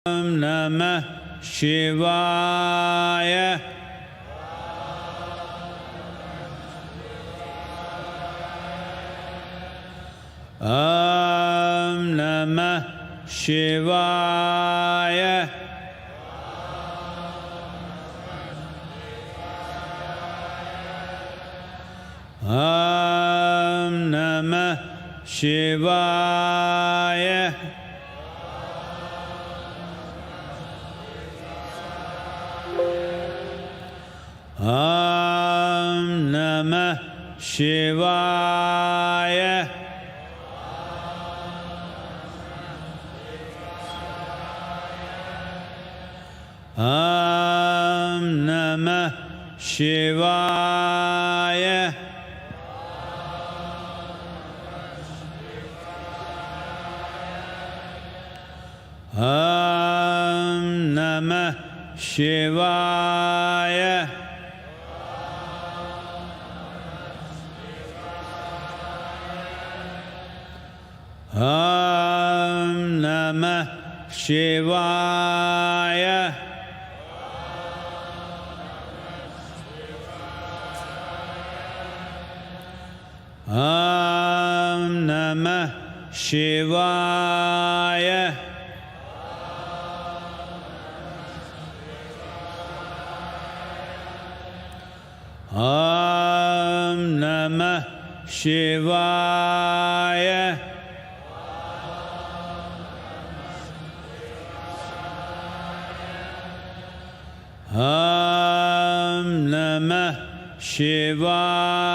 Namah Shivaya. Om Namah Shivaya. Om Namah Shivaya. Om Namah Shivaya. Om Namah Shivaya. Om Namah Shivaya. Om Namah Shivaya. Om Namah Shivaya. Om Namah Shivaya. Om Namah Shivaya.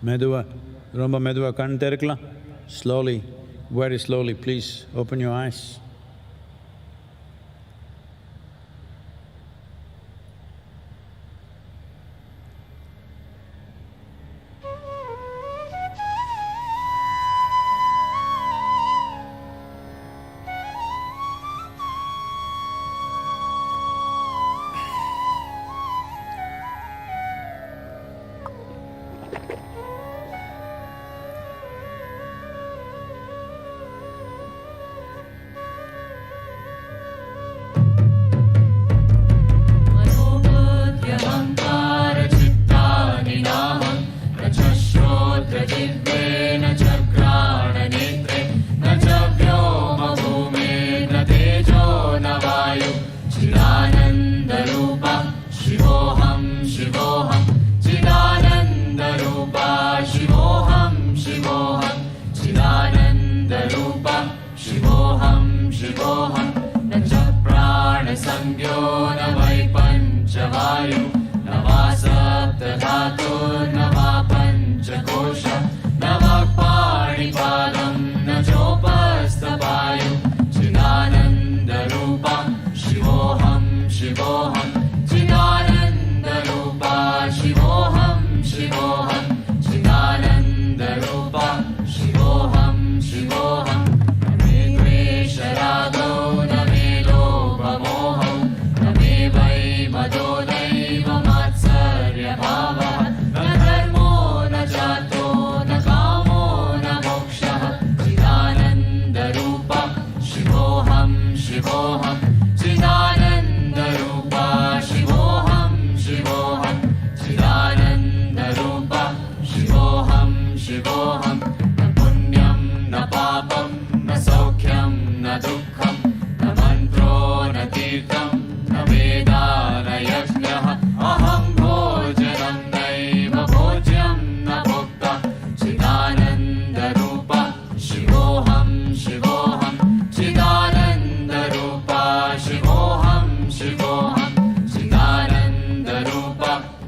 Medua, romba medua kann terikla. Slowly, very slowly, please open your eyes.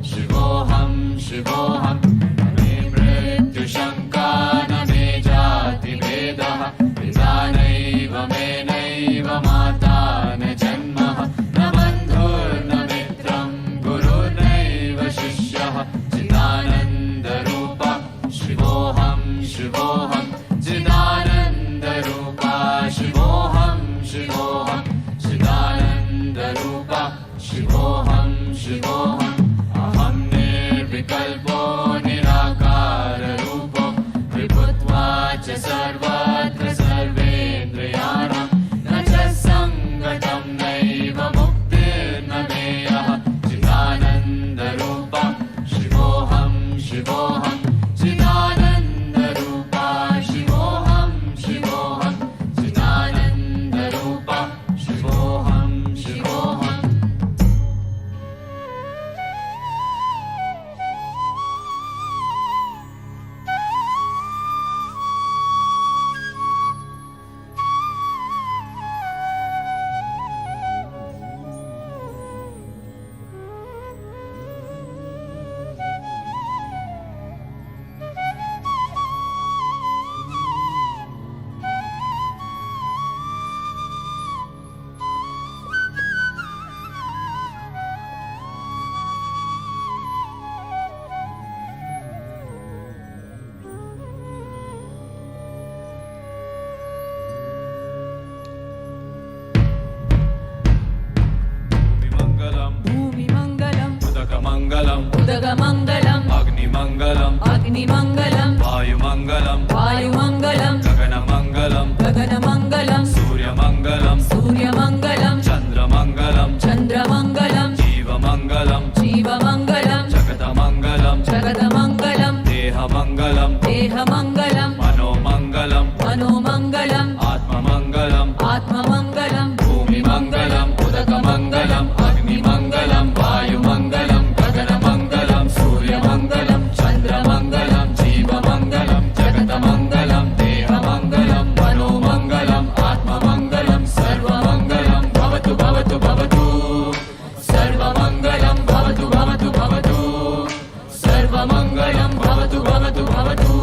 Shivoham, Shivoham, Mrityushankana शिवोऽहं चिदानन्दरूपा शिवोऽहं शिवोऽहं चिदानन्दरूपा शिवोऽहं शिवोऽहम् अहं निर्विकल्पो निराकाररूपो विभुत्वा च सर्वत्र सर्वेन्द्रियाणां न च सङ्गतं नैव मुक्तिर्न मेयः चिदानन्दरूपा शिवोऽहं शिवोऽहं चिदानन्दरूपा शिवोऽहं शिवोऽहं चिदानन्दरूपा शिवोऽहं शिवोऽहम् उदगमङ्गलम् अग्निमङ्गलम् अग्निमङ्गलम् वायुमङ्गलम् वायुमङ्गलम् गगनमङ्गलम् गगनमङ्गलम् सूर्यमङ्गलम् सूर्यमङ्गलम् चन्द्रमङ्गलम् चन्द्रमङ्गलम् जीवमङ्गलम् जीवमङ्गलम् जगतमङ्गलम् जगदमङ्गलम् देहमङ्गलम् देहमङ्गलम् मनोमङ्गलम् मनोमङ्गलम् आत्ममङ्गलम् आत्ममङ्गलम् भूमिमङ्गलम् उदकमङ्गलम् अग्निमङ्गलम् वायुमङ्गलम् गगनमङ्गलम् सूर्यमङ्गलम् चन्द्रमङ्गलम् जीवमङ्गलम् जगतमङ्गलम् देहमङ्गलम् मनोमङ्गलम् आत्ममङ्गलम् सर्वमङ्गलम् भवतु भवतु भवतु सर्वमङ्गलम् भवतु भवतु भवतु सर्वमङ्गलम् भवतु भवतु भवतु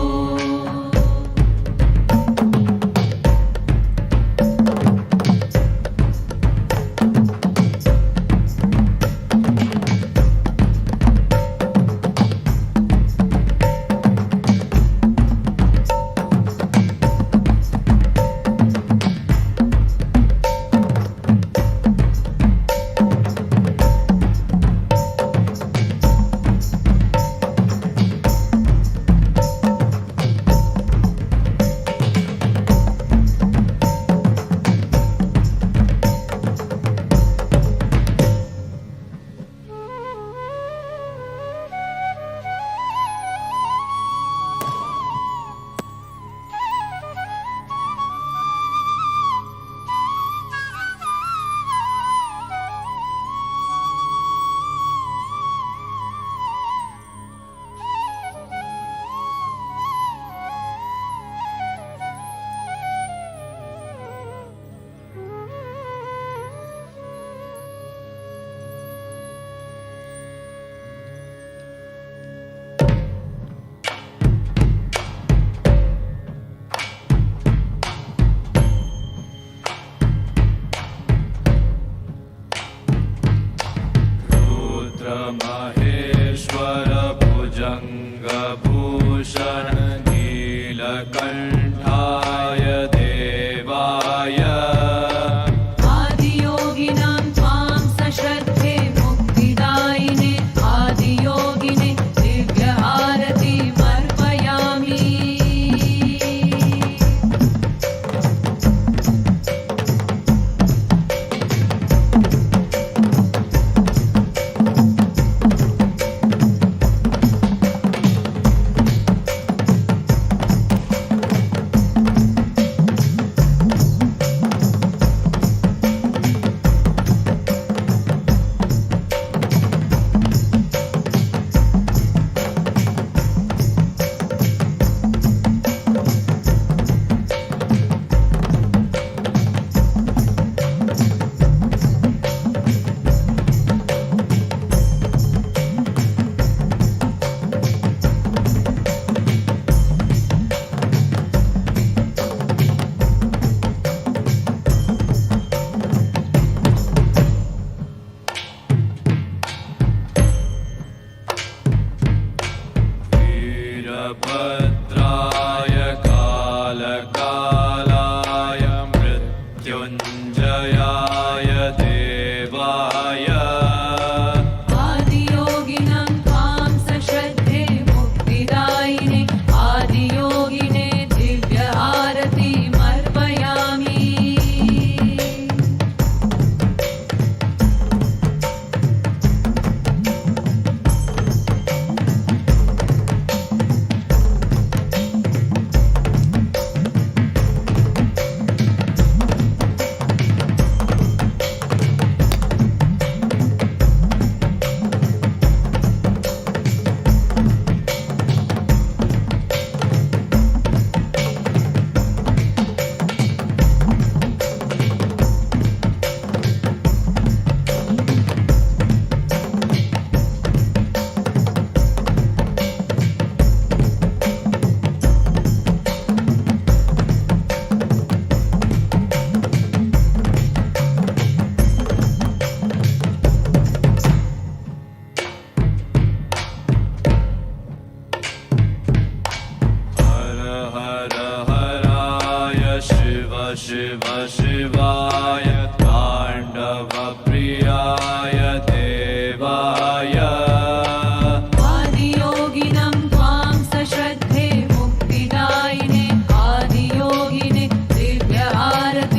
महेश्वर भुजङ्गभूषण नीलकण्ठाय देवाय आदियोगिनां त्वां सश्रद्धे मुक्तिदायिने आदियोगिने दिव्यहारतिमर्पयामि शिव शिवाय ताण्डवप्रियाय देवाय आदियोगिनं त्वां सश्रद्धे मुक्तिदायिने आदियोगिने दिव्यहारतिमर्पयामि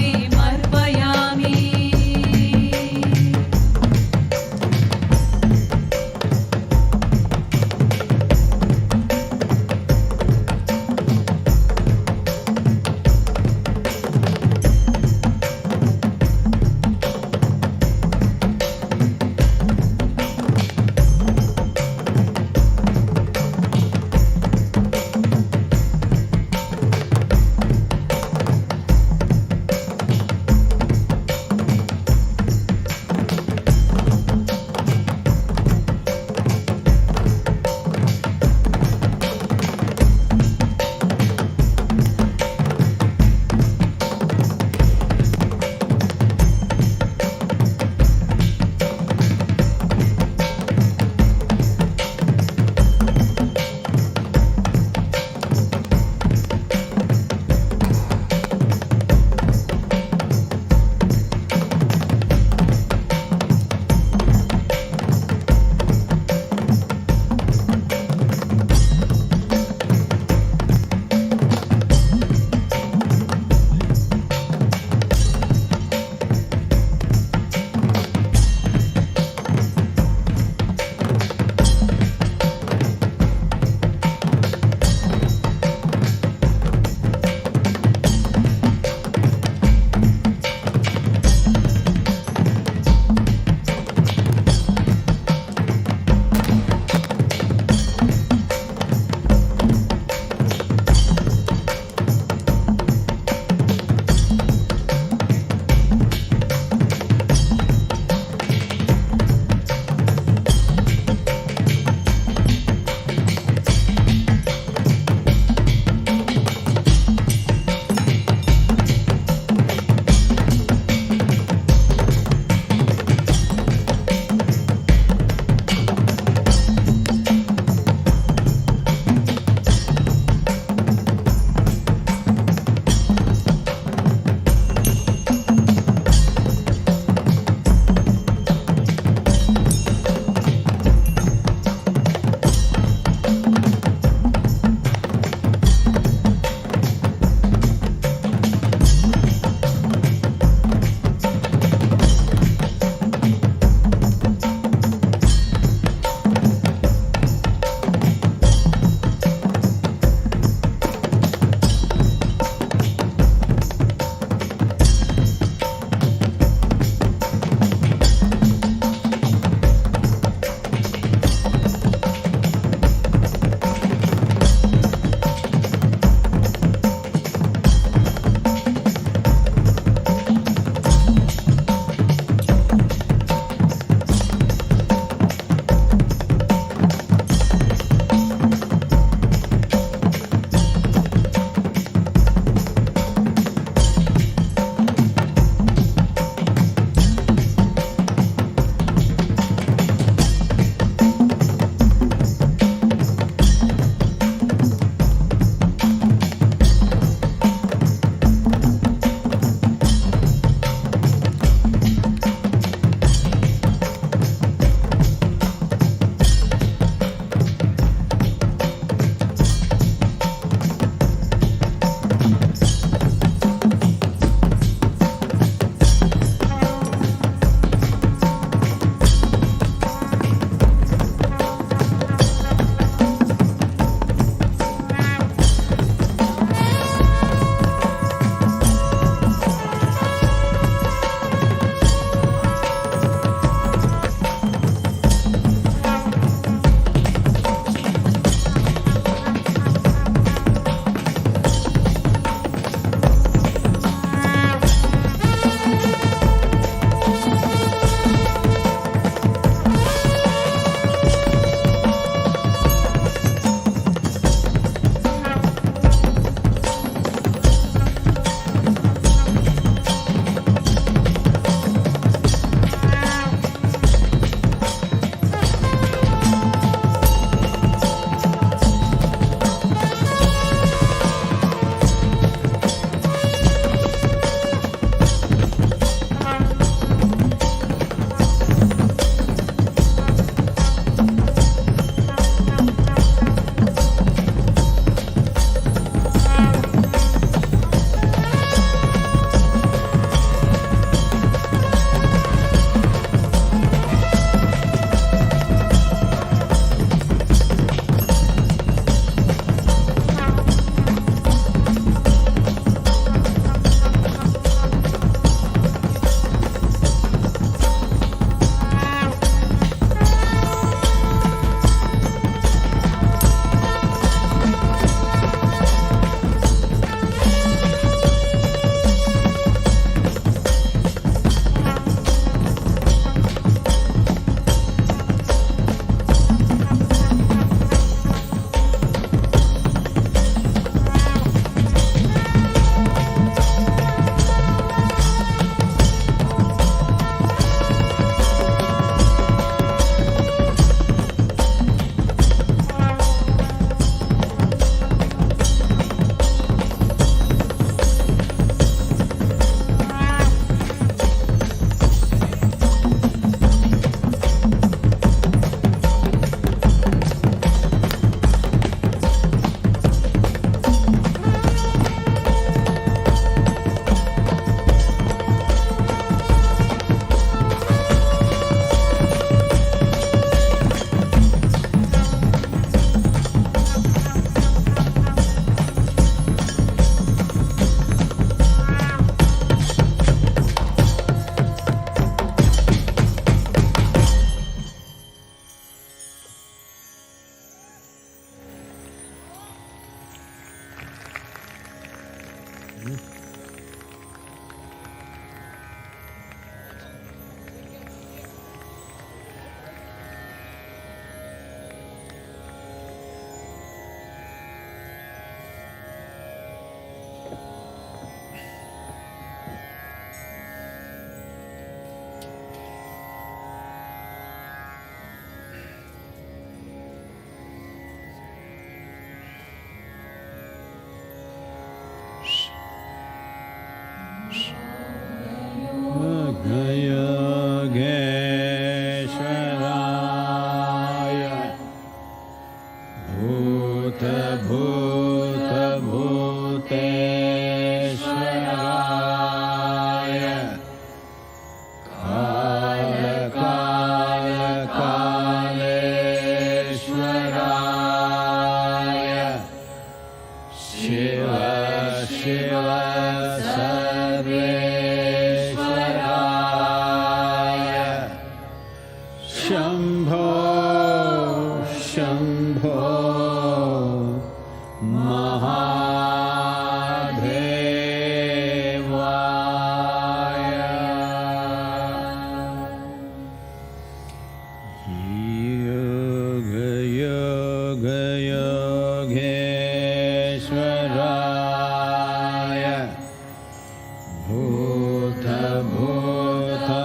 Yogeshwaraya Bhuta Bhuta Bhuteshwaraya Kala Kala Kaleshwaraya Shiva Shiva Sarveshwaraya Shambho Shambho Yoga Yoga Yogeshwaraya Bhuta Bhuta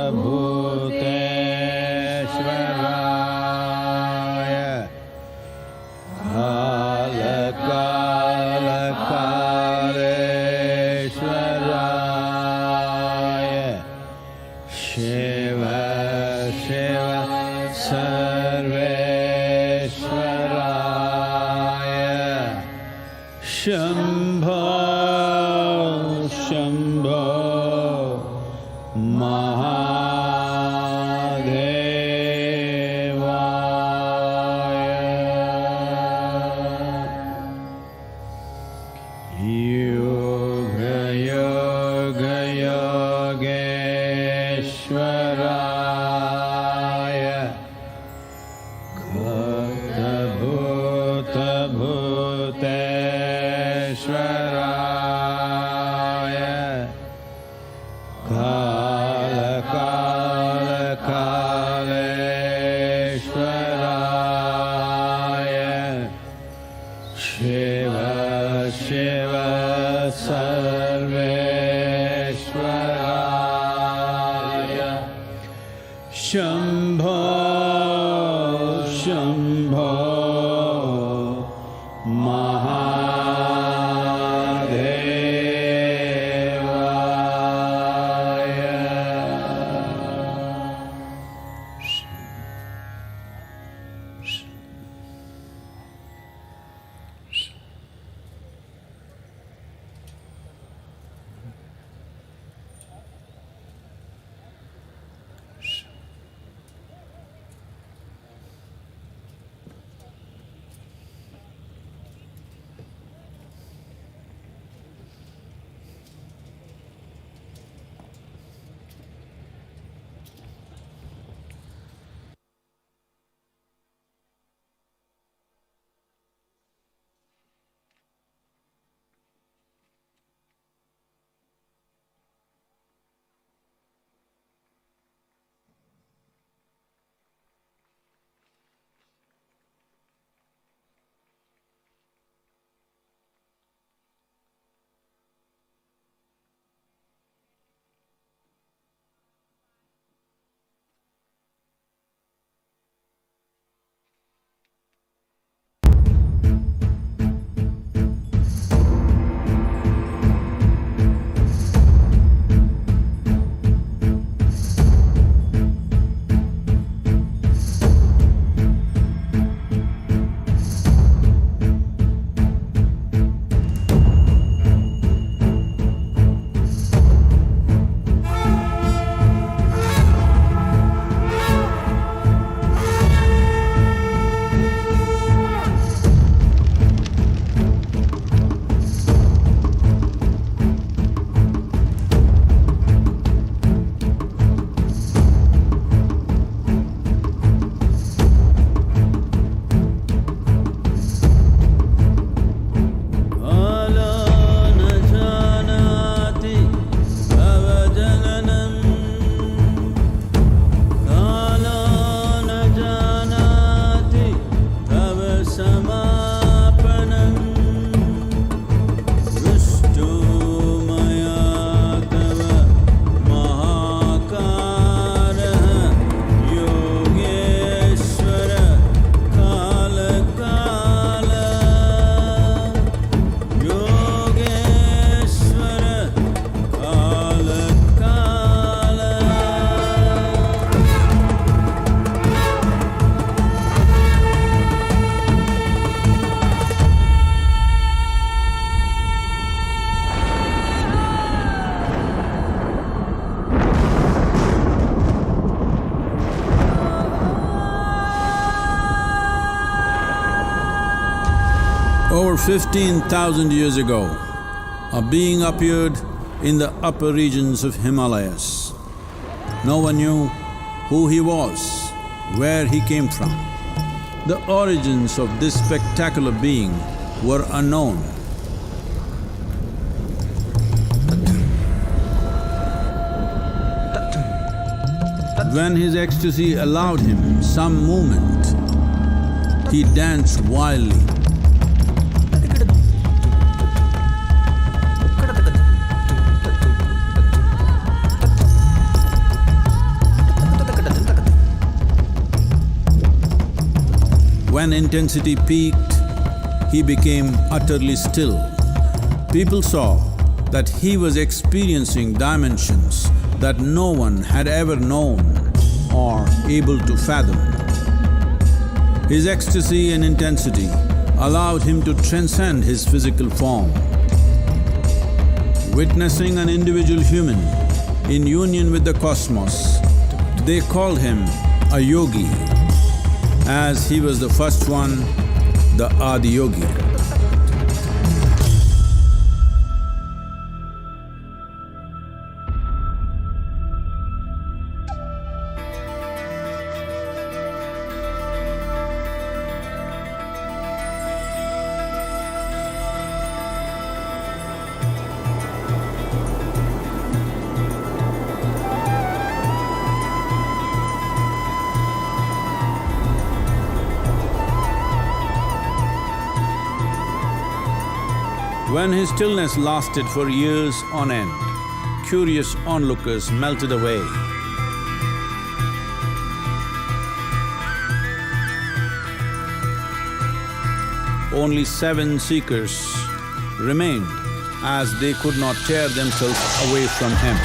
Bhuteshwaraya Kala Kala Kaleshwaraya Shiva Shiva Sarveshwaraya Shambho Shambho Mahadevaya Yoga Yoga Yogeshwaraya Bhuta Bhuta Bhuteshwaraya Kala Kala Kaleshwaraya Shiva Shiva Sarveshwaraya Shambho Shambho Mahadevaya 15,000 years ago, a being appeared in the upper regions of Himalayas. No one knew who he was, where he came from. The origins of this spectacular being were unknown. When his ecstasy allowed him some movement, he danced wildly. When intensity peaked, he became utterly still. People saw that he was experiencing dimensions that no one had ever known or able to fathom. His ecstasy and intensity allowed him to transcend his physical form. Witnessing an individual human in union with the cosmos, they called him a yogi, as he was the first one, the Adiyogi. When his stillness lasted for years on end, curious onlookers melted away. Only 7 seekers remained, as they could not tear themselves away from him.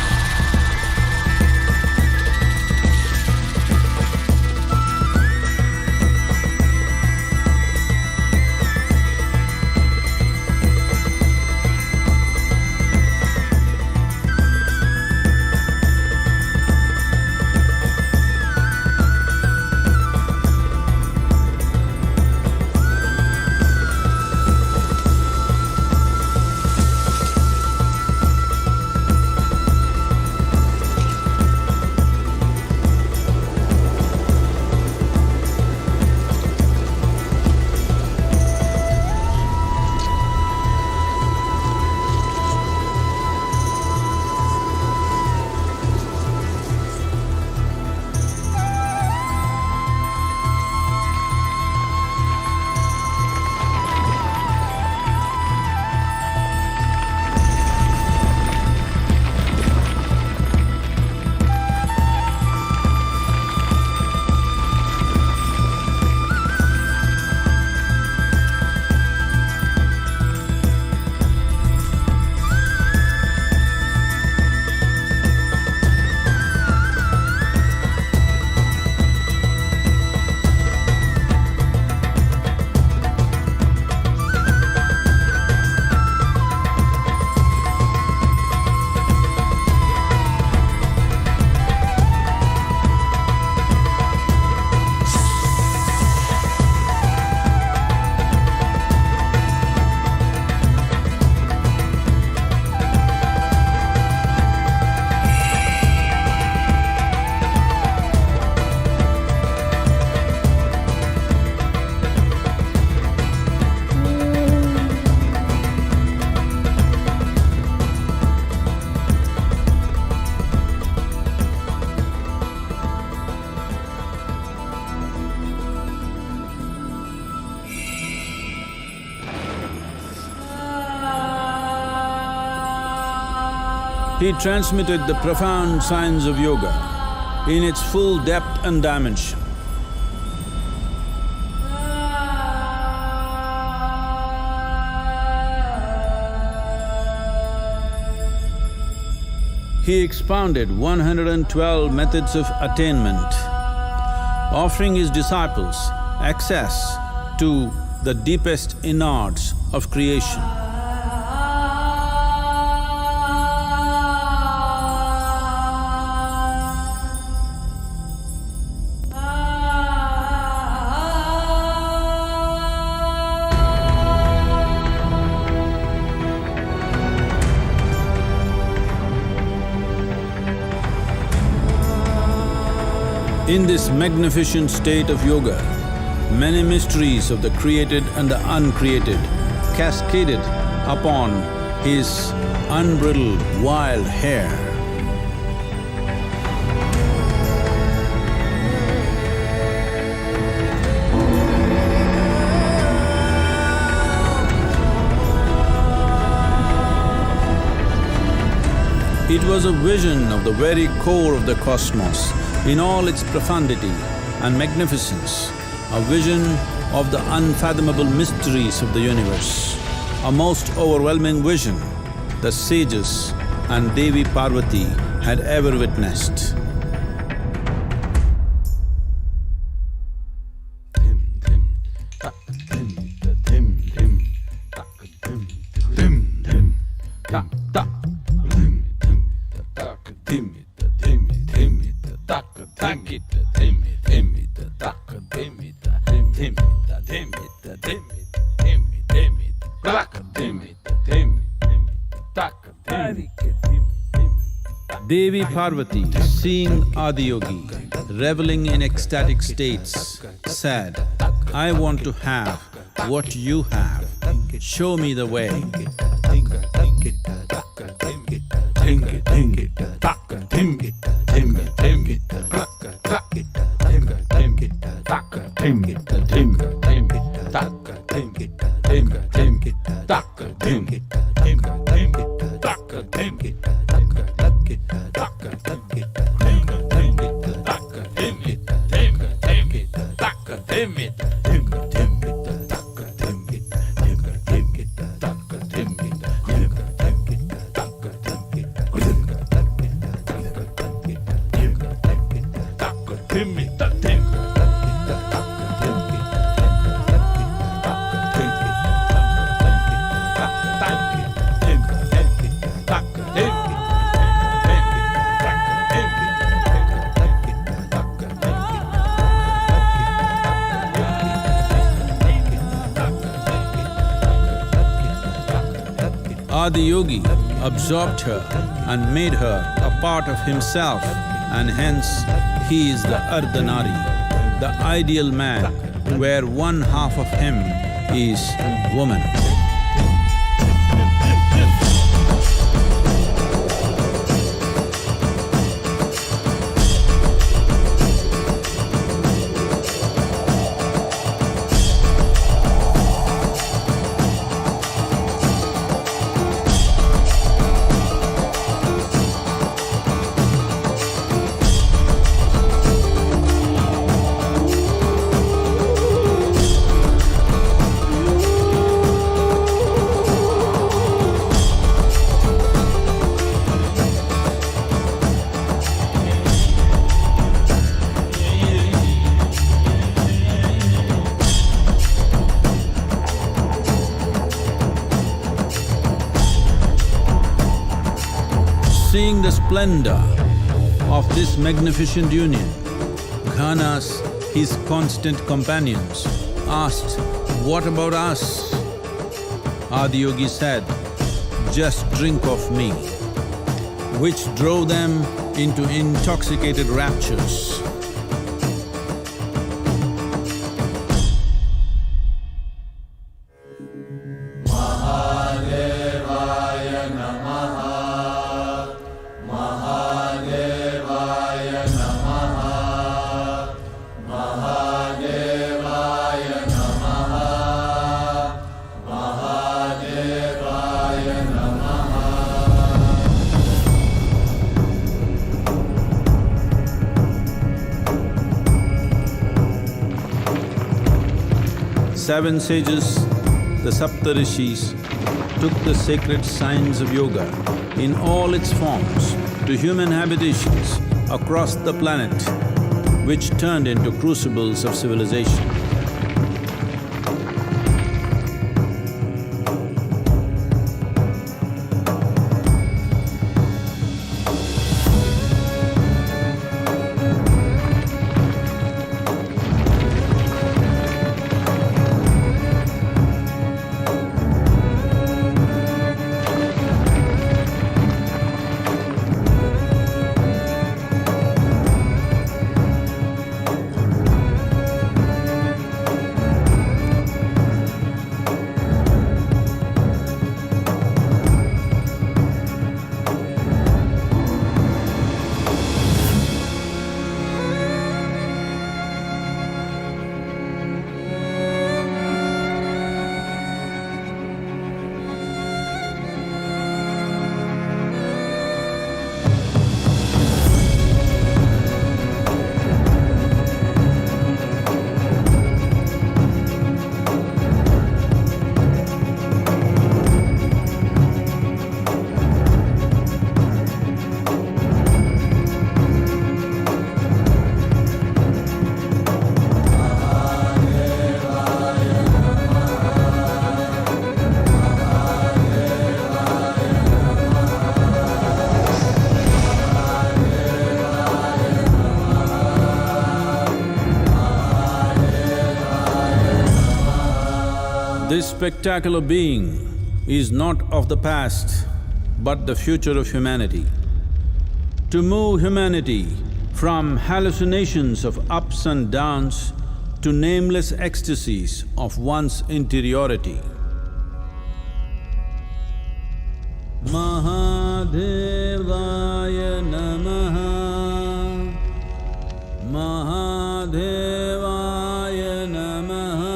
He transmitted the profound science of yoga in its full depth and dimension. He expounded 112 methods of attainment, offering his disciples access to the deepest innards of creation. In this magnificent state of yoga, many mysteries of the created and the uncreated cascaded upon his unbridled wild hair. It was a vision of the very core of the cosmos in all its profundity and magnificence, a vision of the unfathomable mysteries of the universe, a most overwhelming vision the sages and Devi Parvati had ever witnessed. Devi Parvati, seeing Adiyogi reveling in ecstatic states, said, "I want to have what you have, show me the way." Adiyogi absorbed her and made her a part of himself, and hence he is the Ardhanari, the ideal man, where one half of him is woman. Seeing the splendor of this magnificent union, Ghanas, his constant companions, asked, "What about us?" Adiyogi said, "Just drink of me," which drove them into intoxicated raptures. Seven sages, the Saptarishis, took the sacred science of yoga in all its forms to human habitations across the planet, which turned into crucibles of civilization. This spectacular being is not of the past, but the future of humanity. To move humanity from hallucinations of ups and downs to nameless ecstasies of one's interiority. Mahadevaya Namaha, Mahadevaya Namaha,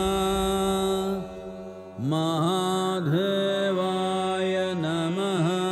Mahadevaya Namaha.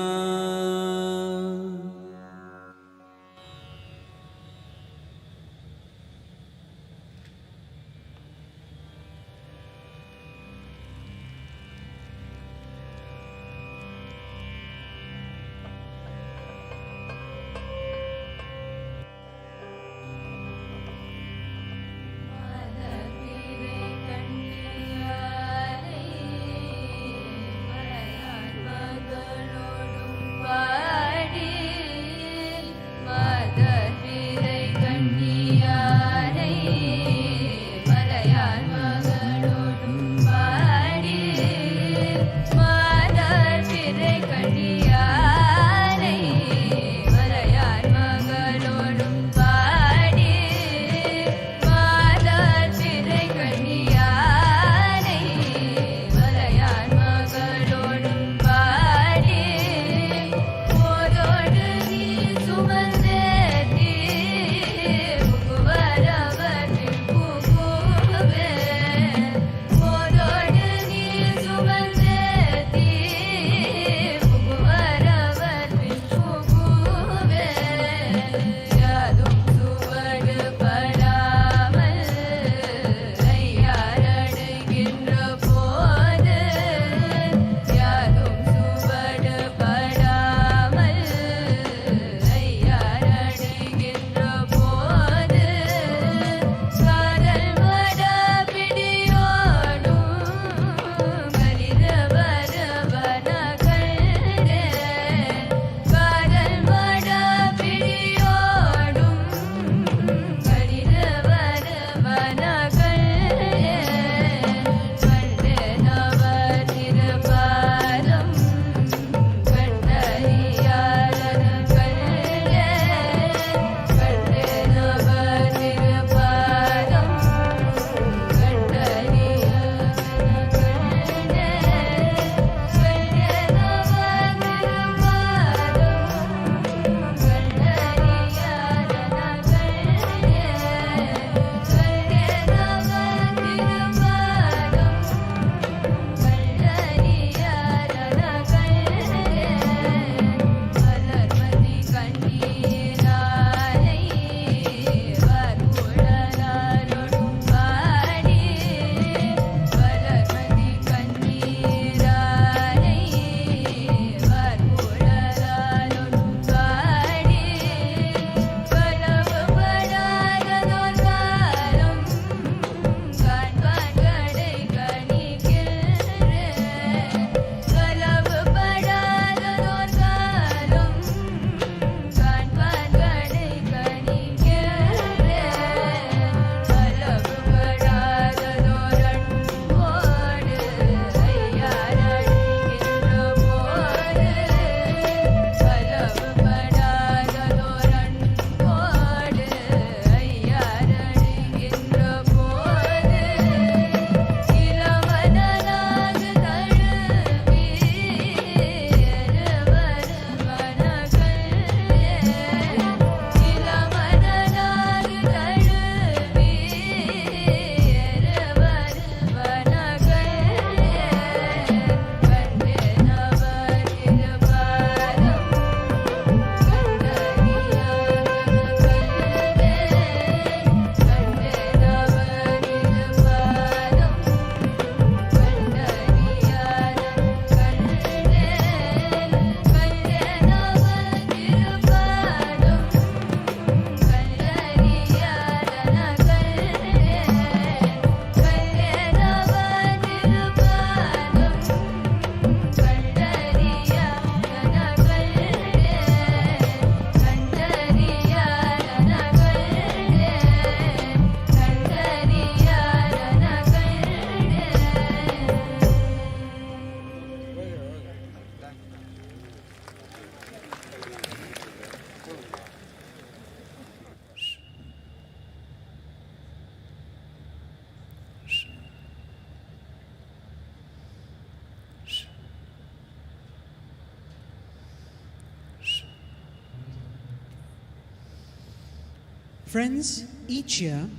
Friends, each year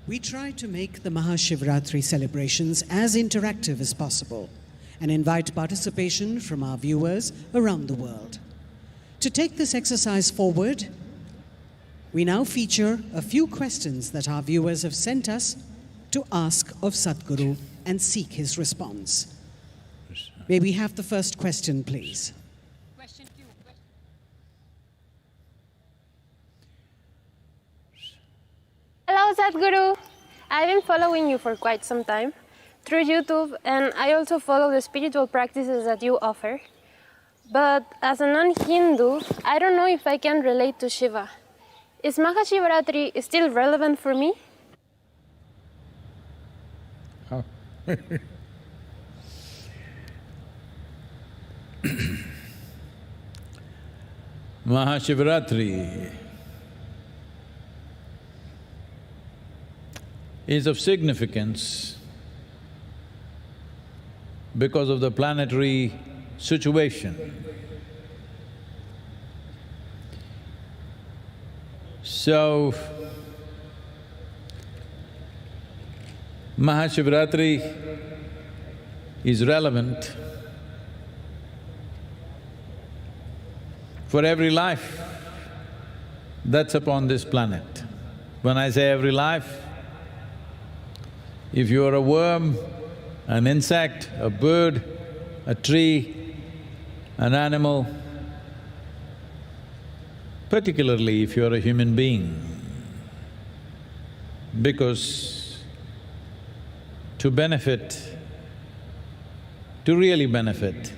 we try to make the Maha Shivaratri celebrations as interactive as possible and invite participation from our viewers around the world. To take this exercise forward, we now feature a few questions that our viewers have sent us to ask of Sadguru and seek his response. May we have the first question, please? Hello, Sadguru. I've been following you for quite some time through YouTube, and I also follow the spiritual practices that you offer. But as a non-Hindu, I don't know if I can relate to Shiva. Is Maha Shivaratri still relevant for me? Oh. Maha Shivaratri is of significance because of the planetary situation. So, Mahashivaratri is relevant for every life that's upon this planet. When I say every life, if you are a worm, an insect, a bird, a tree, an animal, particularly if you're a human being, because to benefit, to really benefit,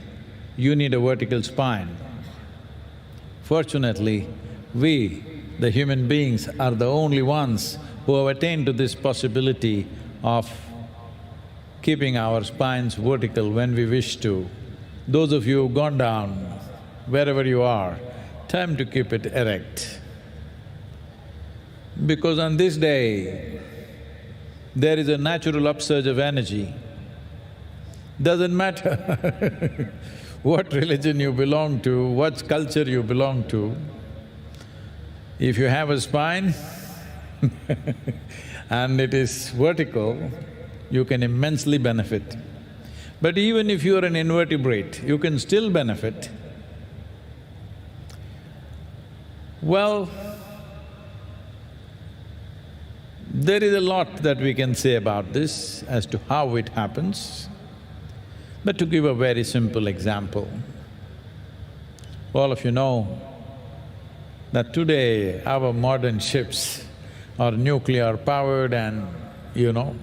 you need a vertical spine. Fortunately, we, the human beings, are the only ones who have attained to this possibility of keeping our spines vertical when we wish to. Those of you who've gone down, wherever you are, time to keep it erect. Because on this day, there is a natural upsurge of energy. Doesn't matter what religion you belong to, what culture you belong to, if you have a spine and it is vertical, you can immensely benefit. But even if you're an invertebrate, you can still benefit. Well, there is a lot that we can say about this as to how it happens. But to give a very simple example, all of you know that today our modern ships are nuclear powered and, you know,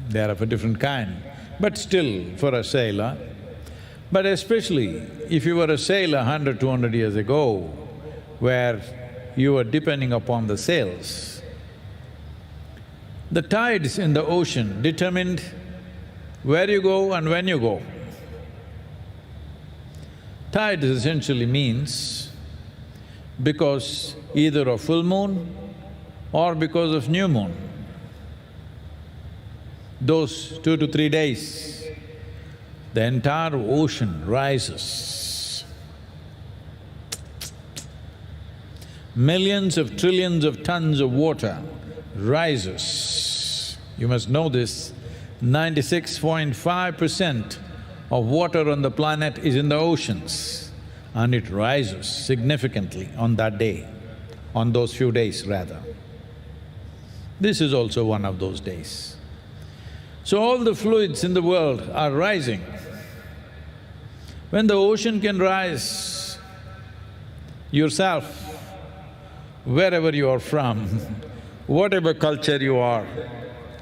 they are of a different kind, but still for a sailor. But especially if you were a sailor 100, 200 years ago, where you were depending upon the sails, the tides in the ocean determined where you go and when you go. Tides essentially means because either of full moon or because of new moon. Those 2 to 3 days, the entire ocean rises. Millions of trillions of tons of water rises. You must know this, 96.5% of water on the planet is in the oceans, and it rises significantly on that day, on those few days rather. This is also one of those days. So all the fluids in the world are rising. When the ocean can rise, yourself, wherever you are from, whatever culture you are,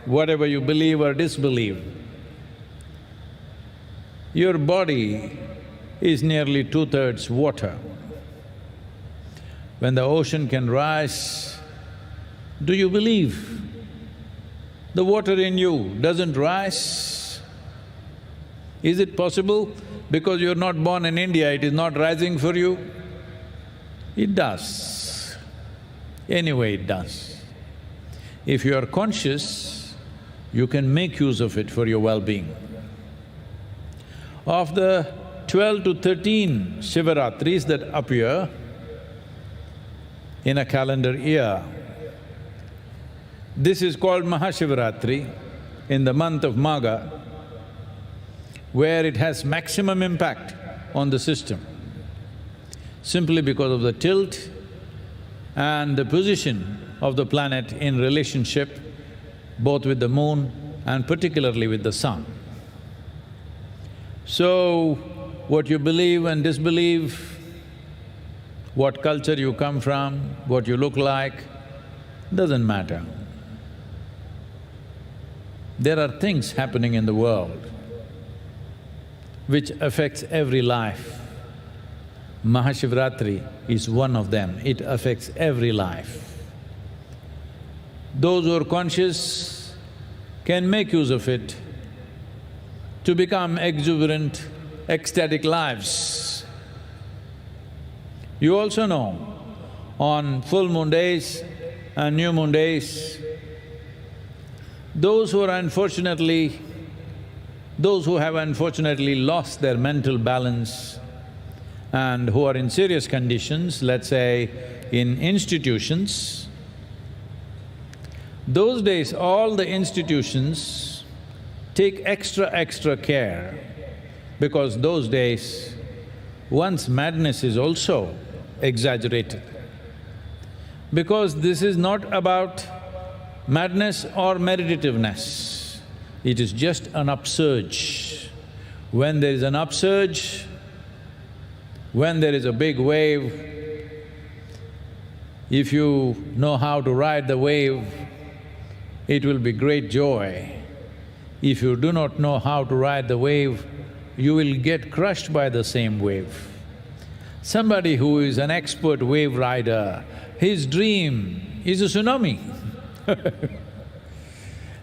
whatever you believe or disbelieve, your body is nearly 2/3 water. When the ocean can rise, do you believe the water in you doesn't rise? Is it possible because you're not born in India, it is not rising for you? It does. Anyway, it does. If you are conscious, you can make use of it for your well-being. Of the 12 to 13 Shivaratris that appear in a calendar year, This is called Mahashivaratri in the month of Magha, where it has maximum impact on the system, simply because of the tilt and the position of the planet in relationship both with the moon and particularly with the sun. So, what you believe and disbelieve, what culture you come from, what you look like, doesn't matter. There are things happening in the world which affects every life. Mahashivaratri is one of them, it affects every life. Those who are conscious can make use of it to become exuberant, ecstatic lives. You also know, on full moon days and new moon days, those who have unfortunately lost their mental balance and who are in serious conditions, let's say in institutions, those days all the institutions take extra care, because those days one's madness is also exaggerated. Because this is not about madness or meditativeness, it is just an upsurge. When there is an upsurge, when there is a big wave, if you know how to ride the wave, it will be great joy. If you do not know how to ride the wave, you will get crushed by the same wave. Somebody who is an expert wave rider, his dream is a tsunami.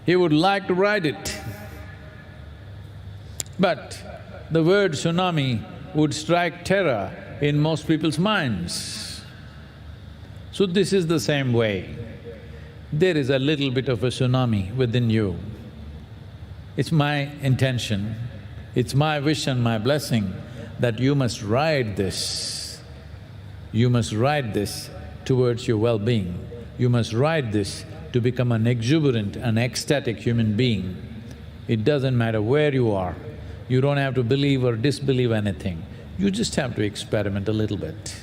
He would like to ride it. But the word tsunami would strike terror in most people's minds. So this is the same way. There is a little bit of a tsunami within you. It's my intention, it's my wish and my blessing that you must ride this. You must ride this towards your well-being. You must ride this to become an exuberant, an ecstatic human being. It doesn't matter where you are, you don't have to believe or disbelieve anything, you just have to experiment a little bit.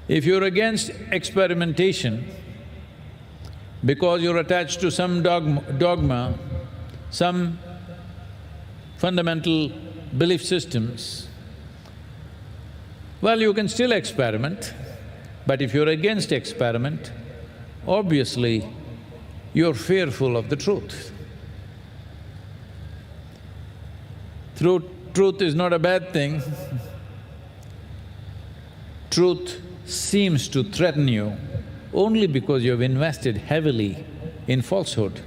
If you're against experimentation because you're attached to some dogma, some fundamental belief systems, well, you can still experiment, but if you're against experiment, obviously you're fearful of the truth. Truth is not a bad thing. Truth seems to threaten you only because you've invested heavily in falsehood.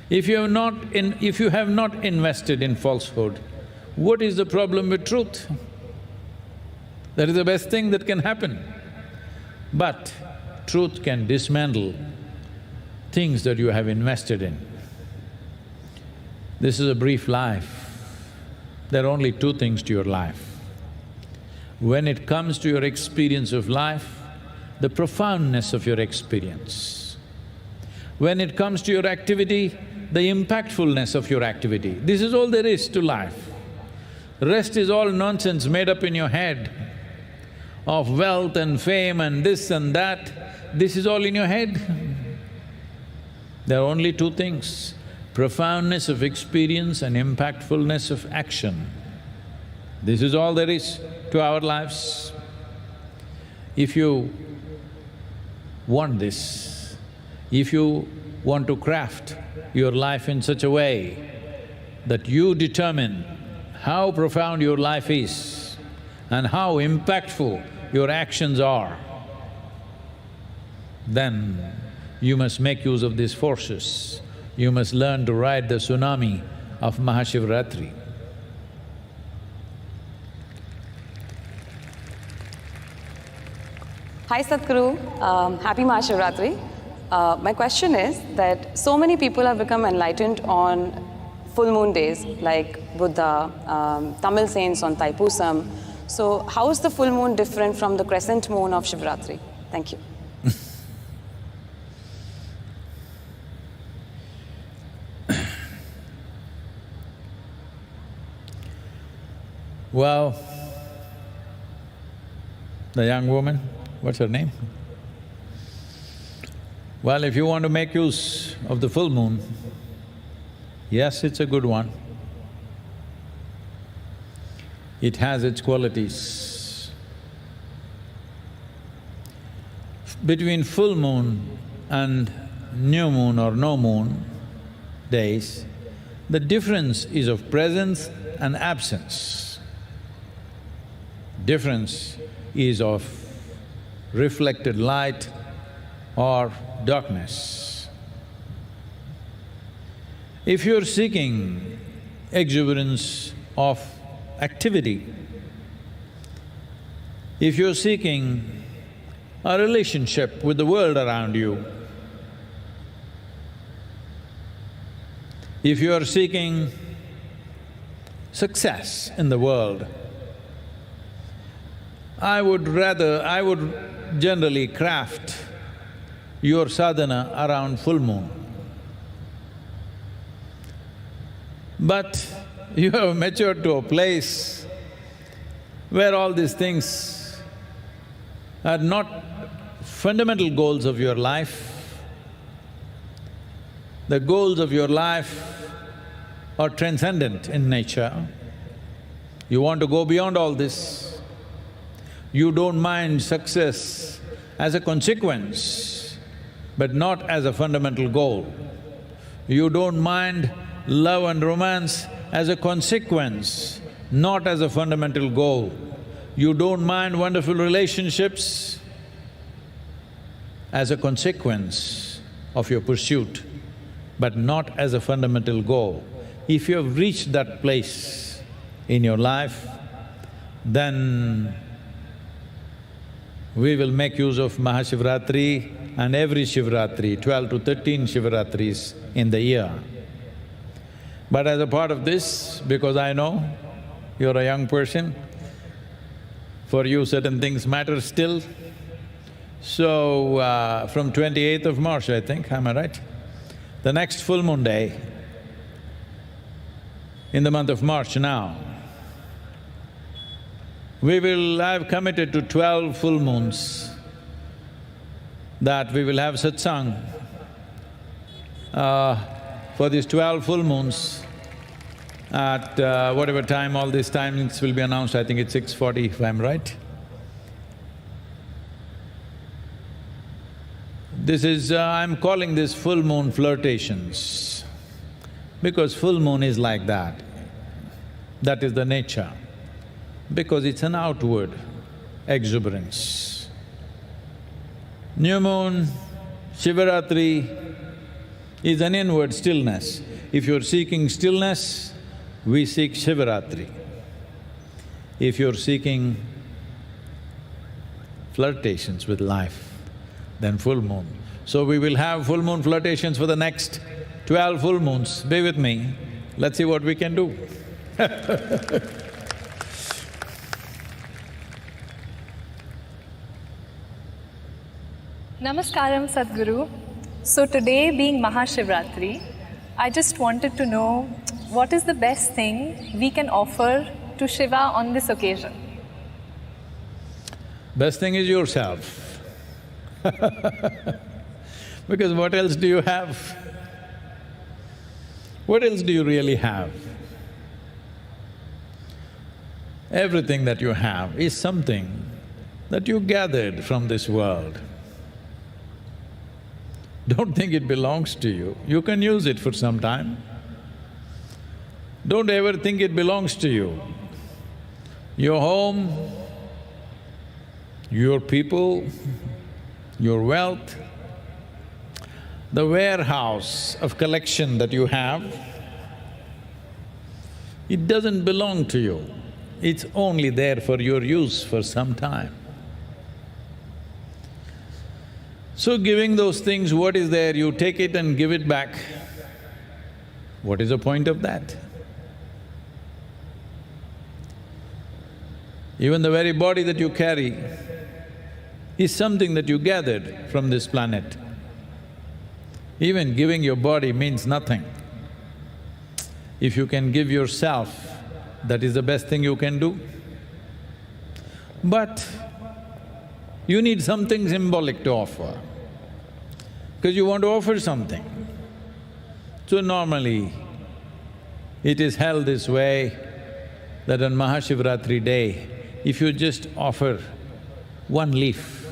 If you have not invested in falsehood, what is the problem with truth? That is the best thing that can happen. But truth can dismantle things that you have invested in. This is a brief life. There are only two things to your life. When it comes to your experience of life, the profoundness of your experience. When it comes to your activity, the impactfulness of your activity. This is all there is to life. Rest is all nonsense made up in your head of wealth and fame and this and that. This is all in your head. There are only two things: profoundness of experience and impactfulness of action. This is all there is to our lives. If you want this, if you want to craft your life in such a way that you determine how profound your life is and how impactful your actions are, then you must make use of these forces. You must learn to ride the tsunami of Mahashivaratri. Hi Sadguru, happy Mahashivaratri. My question is that so many people have become enlightened on full moon days, like Buddha, Tamil saints on Thaipusam. So how is the full moon different from the crescent moon of Shivaratri? Thank you. Well, the young woman, what's her name? Well, if you want to make use of the full moon, yes, it's a good one. It has its qualities. Between full moon and new moon or no moon days, the difference is of presence and absence. Difference is of reflected light or darkness. If you're seeking exuberance of activity, if you're seeking a relationship with the world around you, if you are seeking success in the world, I would generally craft your sadhana around full moon. But you have matured to a place where all these things are not fundamental goals of your life. The goals of your life are transcendent in nature. You want to go beyond all this. You don't mind success as a consequence, but not as a fundamental goal. You don't mind love and romance as a consequence, not as a fundamental goal. You don't mind wonderful relationships as a consequence of your pursuit, but not as a fundamental goal. If you have reached that place in your life, then we will make use of Maha Shivaratri and every Shivaratri, 12 to 13 Shivaratris in the year. But as a part of this, because I know you're a young person, for you certain things matter still. So, from 28th of March, I think, am I right? The next full moon day, in the month of March now, I've committed to 12 full moons that we will have satsang. For these 12 full moons, at whatever time, all these timings will be announced, I think it's 6:40 if I'm right. I'm calling this full moon flirtations, because full moon is like that. That is the nature, because it's an outward exuberance. New moon, Shivaratri is an inward stillness. If you're seeking stillness, we seek Shivaratri. If you're seeking flirtations with life, then full moon. So we will have full moon flirtations for the next 12 full moons. Be with me, let's see what we can do. Namaskaram, Sadguru. So today being Maha Shivaratri, I just wanted to know what is the best thing we can offer to Shiva on this occasion? Best thing is yourself. Because what else do you have? What else do you really have? Everything that you have is something that you gathered from this world. Don't think it belongs to you, you can use it for some time. Don't ever think it belongs to you. Your home, your people, your wealth, the warehouse of collection that you have, it doesn't belong to you. It's only there for your use for some time. So giving those things, what is there, you take it and give it back. What is the point of that? Even the very body that you carry is something that you gathered from this planet. Even giving your body means nothing. If you can give yourself that is the best thing you can do. But you need something symbolic to offer, because you want to offer something. So normally, it is held this way that on Mahashivaratri day, if you just offer one leaf,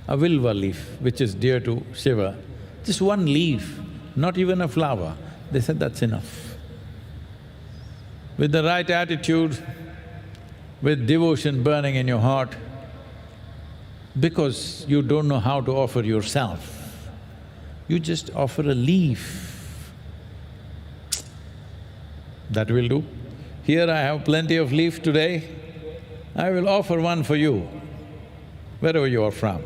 a vilva leaf, which is dear to Shiva, just one leaf, not even a flower, they said that's enough. With the right attitude, with devotion burning in your heart, because you don't know how to offer yourself, you just offer a leaf. That will do. Here I have plenty of leaf today, I will offer one for you, wherever you are from.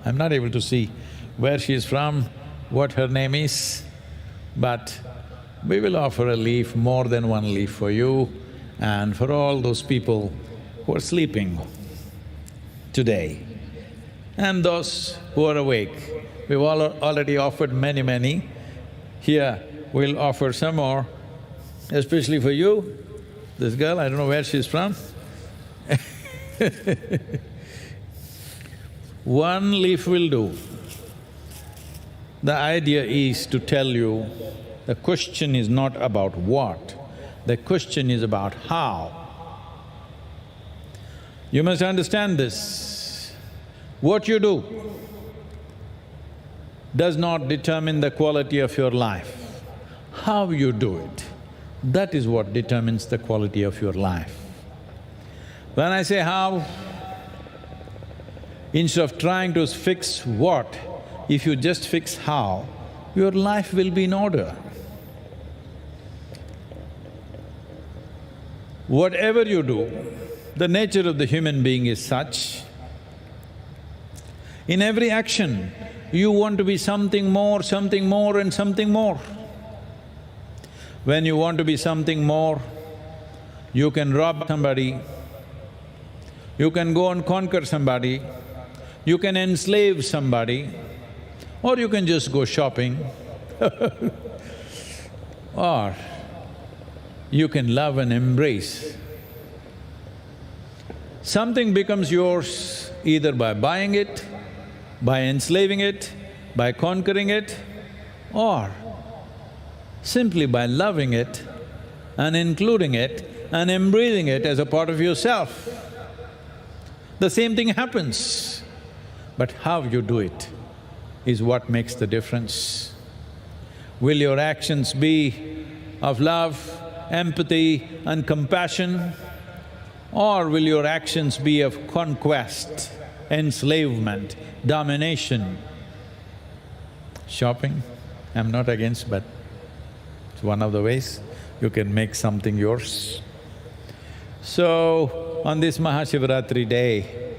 I'm not able to see where she is from, what her name is, but we will offer a leaf, more than one leaf for you and for all those people who are sleeping today. And those who are awake, we've already offered many. Here we'll offer some more, especially for you. This girl, I don't know where she's from. One leaf will do. The idea is to tell you, the question is not about what, the question is about how. You must understand this. What you do does not determine the quality of your life. How you do it, that is what determines the quality of your life. When I say how, instead of trying to fix what, if you just fix how, your life will be in order. Whatever you do, the nature of the human being is such, in every action, you want to be something more and something more. When you want to be something more, you can rob somebody, you can go and conquer somebody, you can enslave somebody, or you can just go shopping or you can love and embrace. Something becomes yours either by buying it, by enslaving it, by conquering it, or simply by loving it and including it and embracing it as a part of yourself. The same thing happens, but how you do it is what makes the difference. Will your actions be of love, empathy and compassion, or will your actions be of conquest, enslavement, domination? Shopping, I'm not against, but it's one of the ways you can make something yours. So, on this Mahashivaratri day,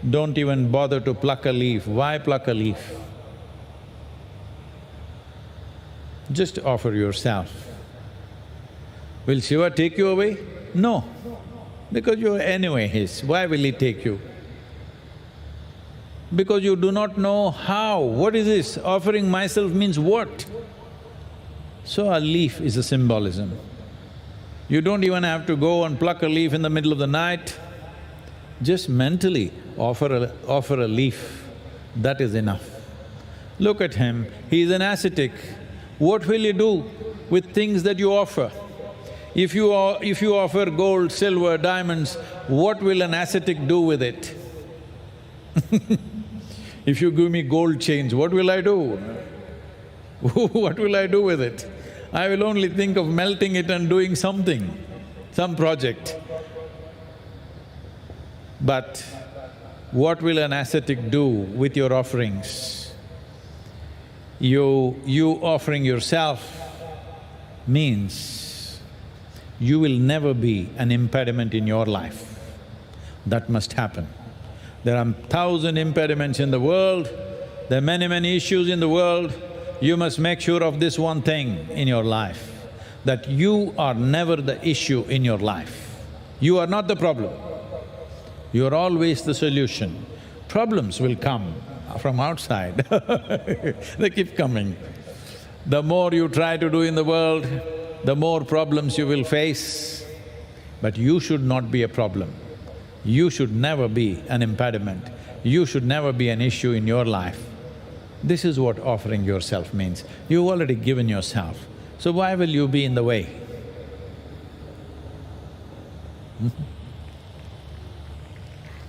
don't even bother to pluck a leaf. Why pluck a leaf? Just offer yourself. Will Shiva take you away? No, because you're anyway his. Why will he take you? Because you do not know how. What is this? Offering myself means what? So a leaf is a symbolism. You don't even have to go and pluck a leaf in the middle of the night. Just mentally offer a leaf, that is enough. Look at him, he is an ascetic. What will you do with things that you offer? If you offer gold, silver, diamonds, what will an ascetic do with it? If you give me gold chains, what will I do? What will I do with it? I will only think of melting it and doing something, some project. But what will an ascetic do with your offerings? You offering yourself means you will never be an impediment in your life. That must happen. There are 1,000 impediments in the world, there are many issues in the world. You must make sure of this one thing in your life, that you are never the issue in your life. You are not the problem, you are always the solution. Problems will come from outside they keep coming. The more you try to do in the world, the more problems you will face. but you should not be a problem. You should never be an impediment. You should never be an issue in your life. This is what offering yourself means. You've already given yourself, so why will you be in the way?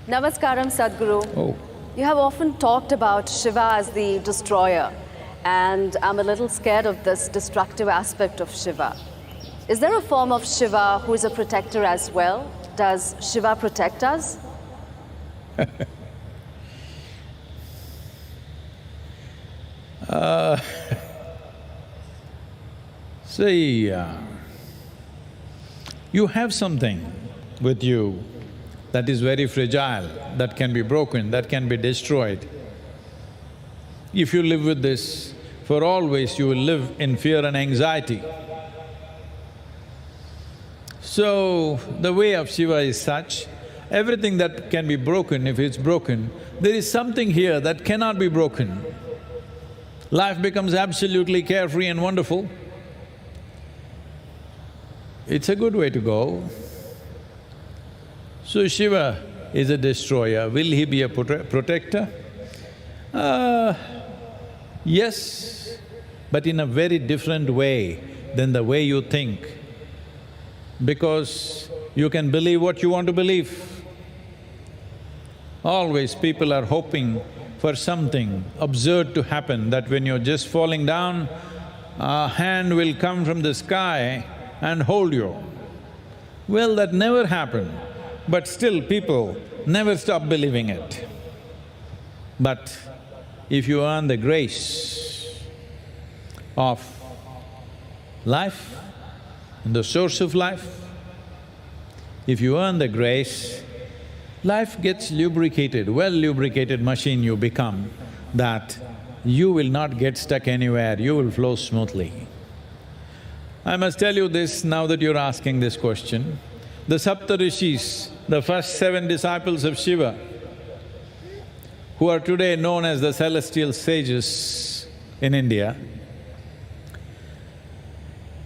Namaskaram, Sadguru. Oh. You have often talked about Shiva as the destroyer, and I'm a little scared of this destructive aspect of Shiva. Is there a form of Shiva who is a protector as well? Does Shiva protect us? See, you have something with you that is very fragile, that can be broken, that can be destroyed. If you live with this, for always you will live in fear and anxiety. So, the way of Shiva is such, everything that can be broken, if it's broken, there is something here that cannot be broken. Life becomes absolutely carefree and wonderful. It's a good way to go. So Shiva is a destroyer. Will he be a protector? Yes, but in a very different way than the way you think. Because you can believe what you want to believe. Always people are hoping for something absurd to happen, that when you're just falling down, a hand will come from the sky and hold you. Well, that never happened, but still people never stop believing it. But if you earn the grace of life, the source of life, if you earn the grace, life gets lubricated, well-lubricated machine you become, that you will not get stuck anywhere, you will flow smoothly. I must tell you this now that you're asking this question. The Saptarishis, the first 7 disciples of Shiva, who are today known as the celestial sages in India,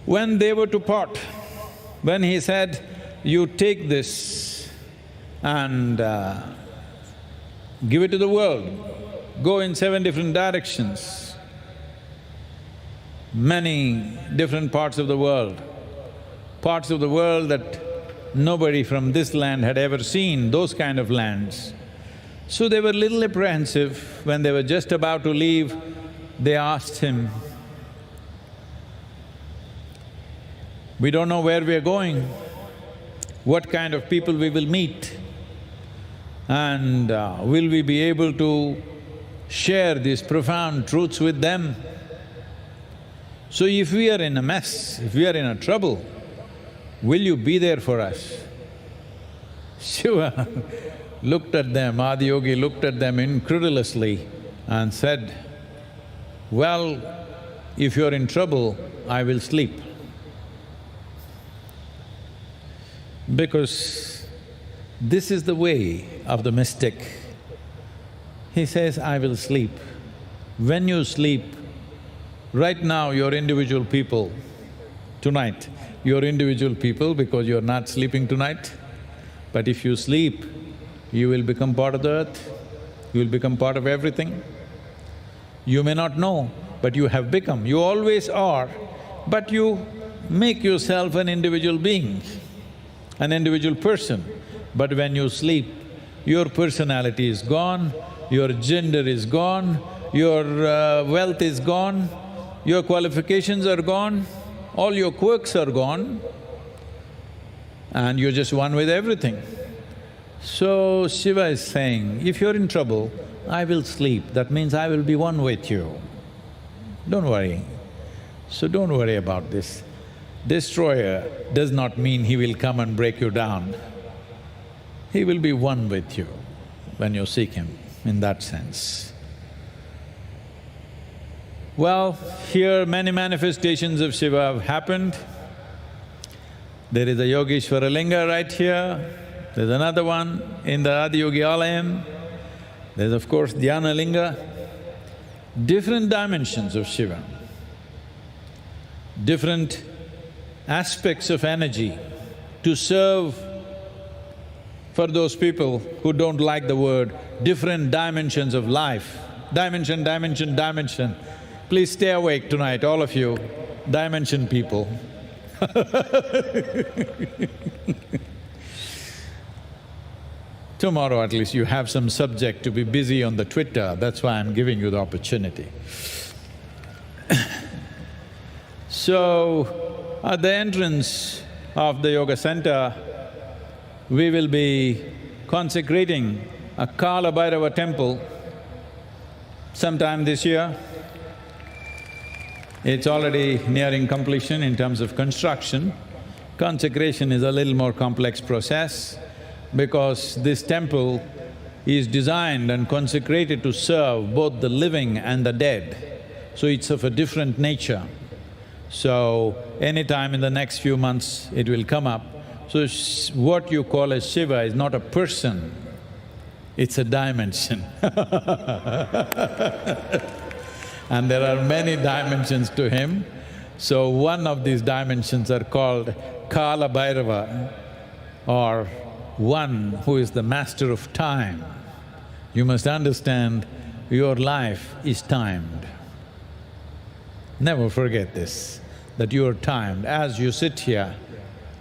when they were to part, when he said, you take this and give it to the world, go in 7 different directions, many different parts of the world that nobody from this land had ever seen, those kind of lands. So they were little apprehensive. When they were just about to leave, they asked him, we don't know where we are going, what kind of people we will meet, and will we be able to share these profound truths with them? So if we are in a mess, if we are in a trouble, will you be there for us? Shiva looked at them, Adiyogi looked at them incredulously and said, well, if you're in trouble, I will sleep. Because this is the way of the mystic. He says, I will sleep. When you sleep, right now you're individual people, tonight, you're individual people because you're not sleeping tonight. But if you sleep, you will become part of the earth, you will become part of everything. You may not know, but you have become, you always are, but you make yourself an individual being, an individual person. But when you sleep, your personality is gone, your gender is gone, your wealth is gone, your qualifications are gone, all your quirks are gone, and you're just one with everything. So Shiva is saying, if you're in trouble, I will sleep, that means I will be one with you. Don't worry. So don't worry about this. Destroyer does not mean he will come and break you down. He will be one with you when you seek him, in that sense. Well, here many manifestations of Shiva have happened. There is a Yogeshwara Linga right here, there's another one in the Adiyogi Alayam, there's of course Dhyana Linga. Different dimensions of Shiva, different aspects of energy to serve for those people who don't like the word, different dimensions of life. Dimension, dimension, dimension. Please stay awake tonight, all of you, dimension people. Tomorrow at least you have some subject to be busy on the Twitter, that's why I'm giving you the opportunity. So, at the entrance of the yoga center, we will be consecrating a Kala Bhairava temple sometime this year. It's already nearing completion in terms of construction. Consecration is a little more complex process because this temple is designed and consecrated to serve both the living and the dead. So it's of a different nature. So anytime in the next few months it will come up. So what you call as Shiva is not a person, it's a dimension. And there are many dimensions to him. So one of these dimensions are called Kala Bhairava, or one who is the master of time. You must understand, your life is timed. Never forget this, that you are timed. As you sit here,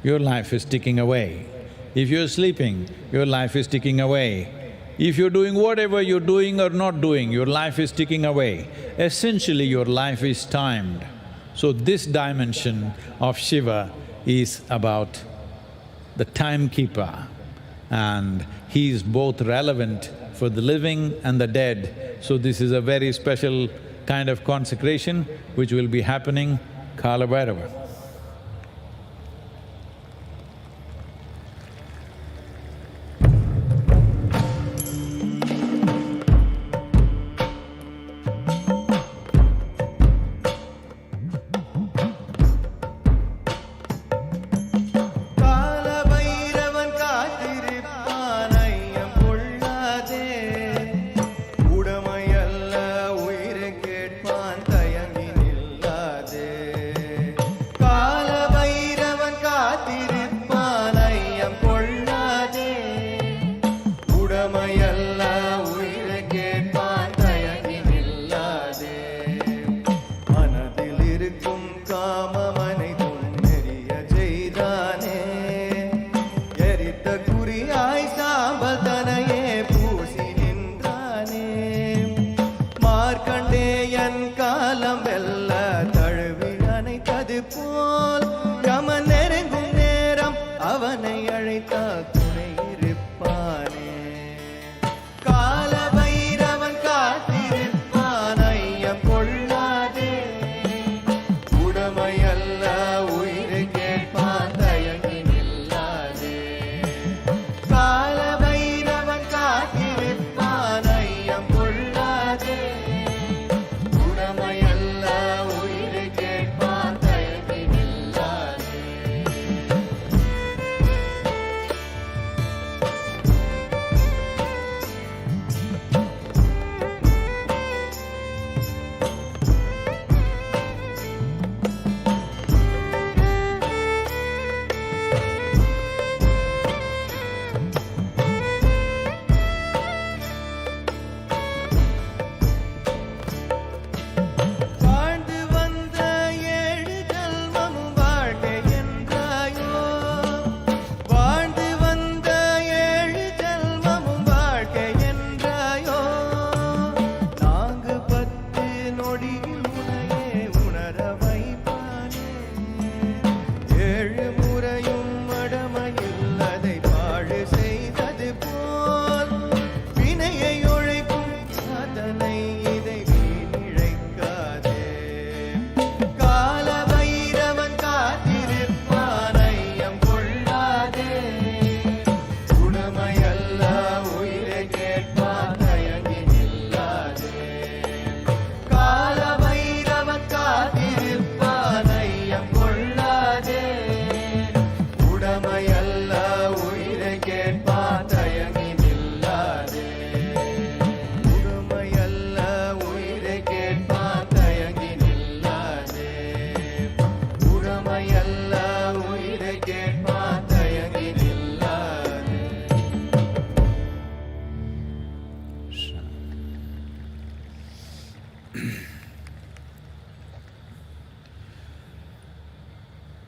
your life is ticking away. If you're sleeping, your life is ticking away. If you're doing whatever you're doing or not doing, your life is ticking away. Essentially, your life is timed. So this dimension of Shiva is about the timekeeper, and he is both relevant for the living and the dead. So this is a very special kind of consecration which will be happening Kala Bhairava.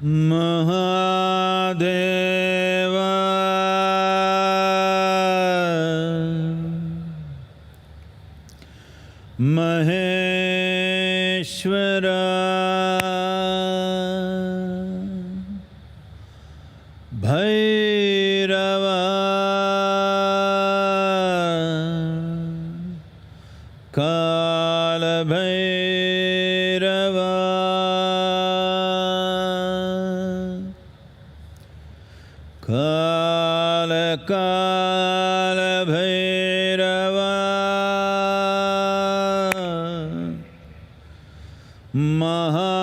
Mahadeva Maheshwara Bhairava Kala Bhairava Kala Kala Bhairava Mahakala.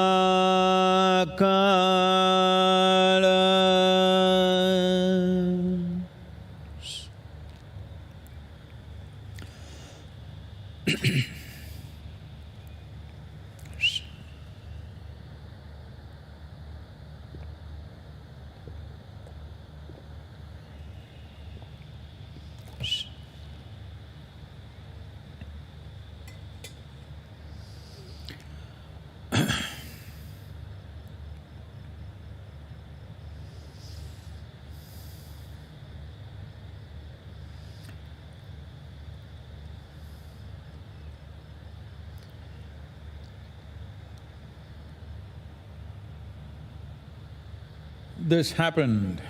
This happened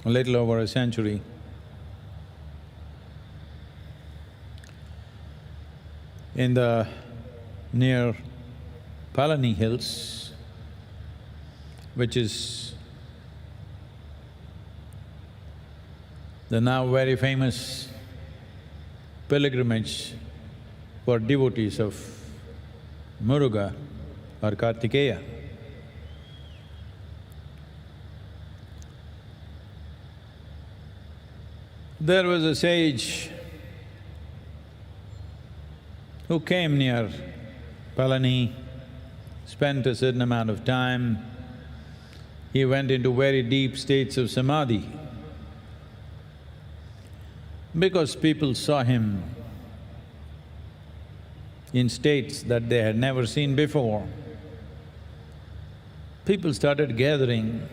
a little over a century. In the near Palani Hills, which is the now very famous pilgrimage for devotees of Muruga or Kartikeya. There was a sage who came near Palani, spent a certain amount of time. He went into very deep states of samadhi. Because people saw him in states that they had never seen before, people started gathering,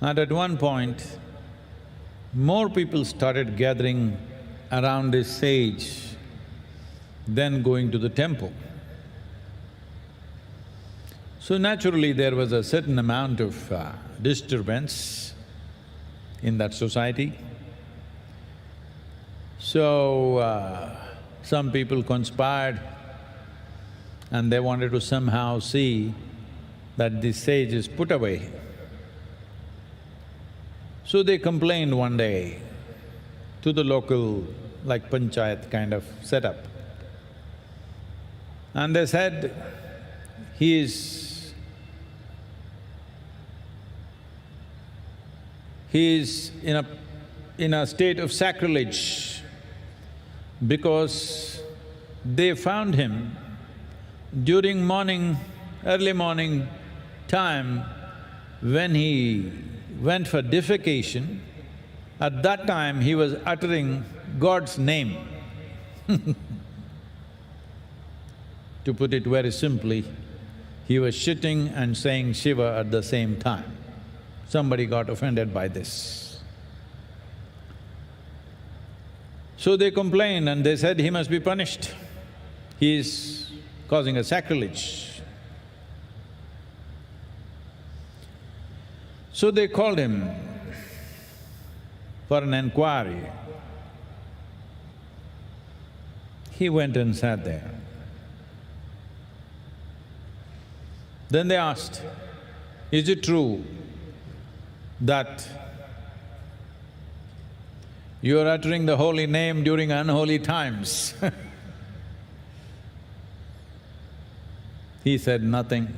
and at one point, more people started gathering around this sage than going to the temple. So naturally, there was a certain amount of disturbance in that society. So, some people conspired and they wanted to somehow see that this sage is put away. So they complained one day to the local, like panchayat kind of setup. And they said, he is in a state of sacrilege because they found him during early morning time when he went for defecation. At that time, he was uttering God's name. To put it very simply, he was shitting and saying Shiva at the same time. Somebody got offended by this. So they complained and they said he must be punished. He is causing a sacrilege. So they called him for an enquiry. He went and sat there. Then they asked, is it true that you are uttering the holy name during unholy times? He said nothing.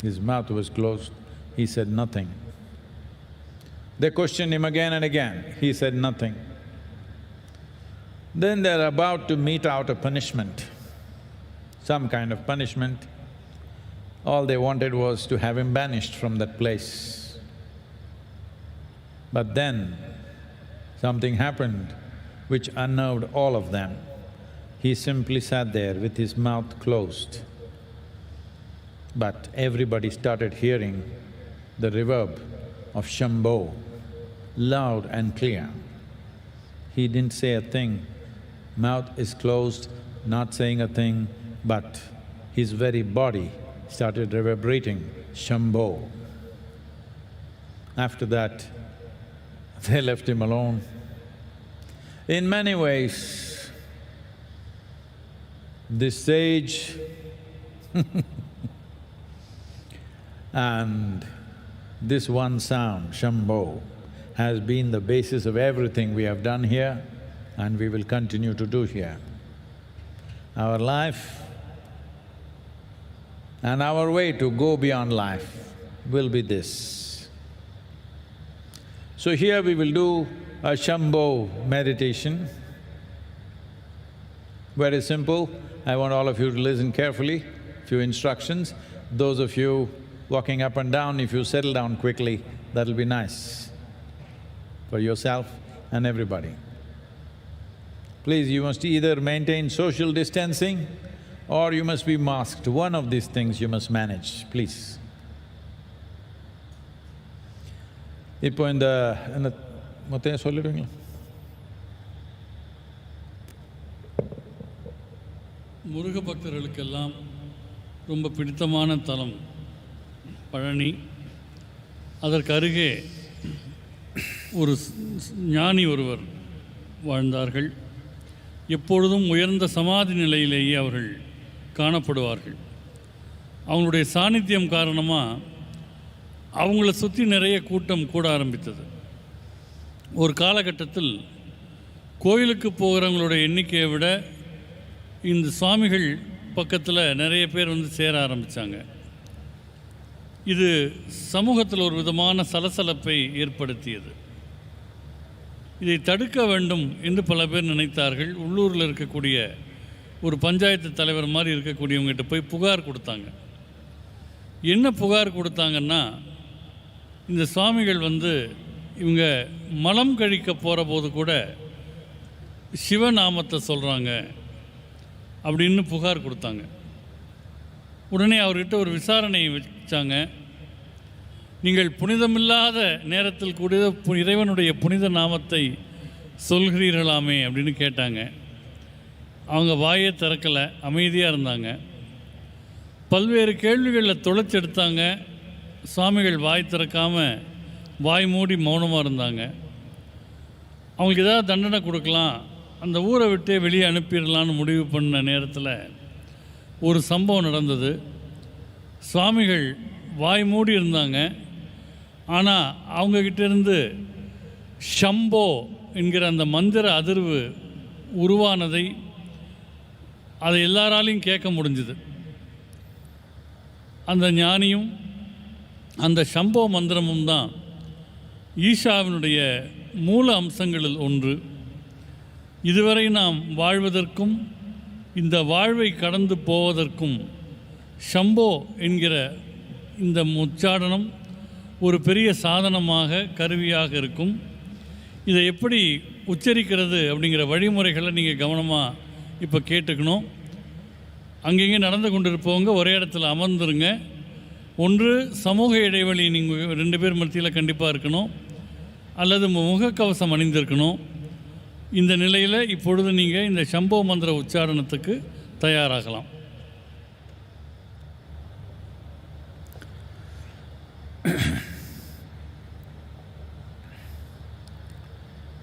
His mouth was closed, he said nothing. They questioned him again and again, he said nothing. Then they're about to mete out a punishment, some kind of punishment. All they wanted was to have him banished from that place. But then something happened which unnerved all of them. He simply sat there with his mouth closed. But everybody started hearing the reverb of Shambho, loud and clear. He didn't say a thing, mouth is closed, not saying a thing, but his very body started reverberating Shambho. After that, they left him alone. In many ways, this sage and this one sound, Shambho, has been the basis of everything we have done here and we will continue to do here. Our life and our way to go beyond life will be this. So here we will do a Shambho meditation. Very simple. I want all of you to listen carefully, few instructions. Those of you walking up and down, if you settle down quickly, that'll be nice for yourself and everybody. Please, you must either maintain social distancing or you must be masked. One of these things you must manage, please. இப்போ இந்த மொத்தம் சொல்லிடுவீங்களா? முருக பக்தர்களுக்கெல்லாம் ரொம்ப பிடித்தமான தலம் பழனி. அதற்கு அருகே ஒரு ஞானி ஒருவர் வாழ்ந்தார்கள். எப்பொழுதும் உயர்ந்த சமாதி நிலையிலேயே அவர்கள் காணப்படுவார்கள். அவங்களுடைய சாநித்தியம் காரணமாக அவங்கள சுற்றி நிறைய கூட்டம் கூட ஆரம்பித்தது. ஒரு காலகட்டத்தில் கோயிலுக்கு போகிறவங்களுடைய எண்ணிக்கையை விட இந்த சுவாமிகள் பக்கத்தில் நிறைய பேர் வந்து சேர ஆரம்பித்தாங்க. இது சமூகத்தில் ஒரு விதமான சலசலப்பை ஏற்படுத்தியது. இதை தடுக்க வேண்டும் என்று பல பேர் நினைத்தார்கள். உள்ளூரில் இருக்கக்கூடிய ஒரு பஞ்சாயத்து தலைவர் மாதிரி இருக்கக்கூடியவங்ககிட்ட போய் புகார் கொடுத்தாங்க. என்ன புகார் கொடுத்தாங்கன்னா, இந்த சுவாமிகள் வந்து இவங்க மலம் கழிக்க போகிற போது கூட சிவநாமத்தை சொல்கிறாங்க அப்படின்னு புகார் கொடுத்தாங்க. உடனே அவர்கிட்ட ஒரு விசாரணை வச்சாங்க. நீங்கள் புனிதமில்லாத நேரத்தில் கூட இறைவனுடைய புனித நாமத்தை சொல்கிறீர்களாமே அப்படின்னு கேட்டாங்க. அவங்க வாயே திறக்கலை, அமைதியாக இருந்தாங்க. பல்வேறு கேள்விகளில் தொலைச்செடுத்தாங்க. சுவாமிகள் வாய் திறக்காமல் வாய் மூடி மௌனமாக இருந்தாங்க. அவங்களுக்கு ஏதாவது தண்டனை கொடுக்கலாம், அந்த ஊரை விட்டே வெளியே அனுப்பிடலான்னு முடிவு பண்ண நேரத்தில் ஒரு சம்பவம் நடந்தது. சுவாமிகள் வாய் மூடி இருந்தாங்க. ஆனால் அவங்கக்கிட்டேருந்து ஷம்போ என்கிற அந்த மந்திர அதிர்வு உருவானதை அதை எல்லாராலையும் கேட்க முடிஞ்சுது. அந்த ஞானியும் அந்த ஷம்போ மந்திரமும் தான் ஈஷாவினுடைய மூல அம்சங்களில் ஒன்று. இதுவரை நாம் வாழ்வதற்கும் இந்த வாழ்வை கடந்து போவதற்கும் ஷம்போ என்கிற இந்த உச்சாடனம் ஒரு பெரிய சாதனமாக கருவியாக இருக்கும். இதை எப்படி உச்சரிக்கிறது அப்படிங்கிற வழிமுறைகளை நீங்கள் கவனமாக இப்போ கேட்டுக்கணும். அங்கங்கே நடந்து கொண்டிருப்பவங்க ஒரே இடத்துல அமர்ந்துருங்க. ஒன்று சமூக இடைவெளி நீங்கள் 2 பேர் மத்தியில் கண்டிப்பாக இருக்கணும், அல்லது முகக்கவசம் அணிந்திருக்கணும். இந்த நிலையில் இப்பொழுது நீங்கள் இந்த ஷம்போ மந்திர உச்சாரணத்துக்கு தயாராகலாம்.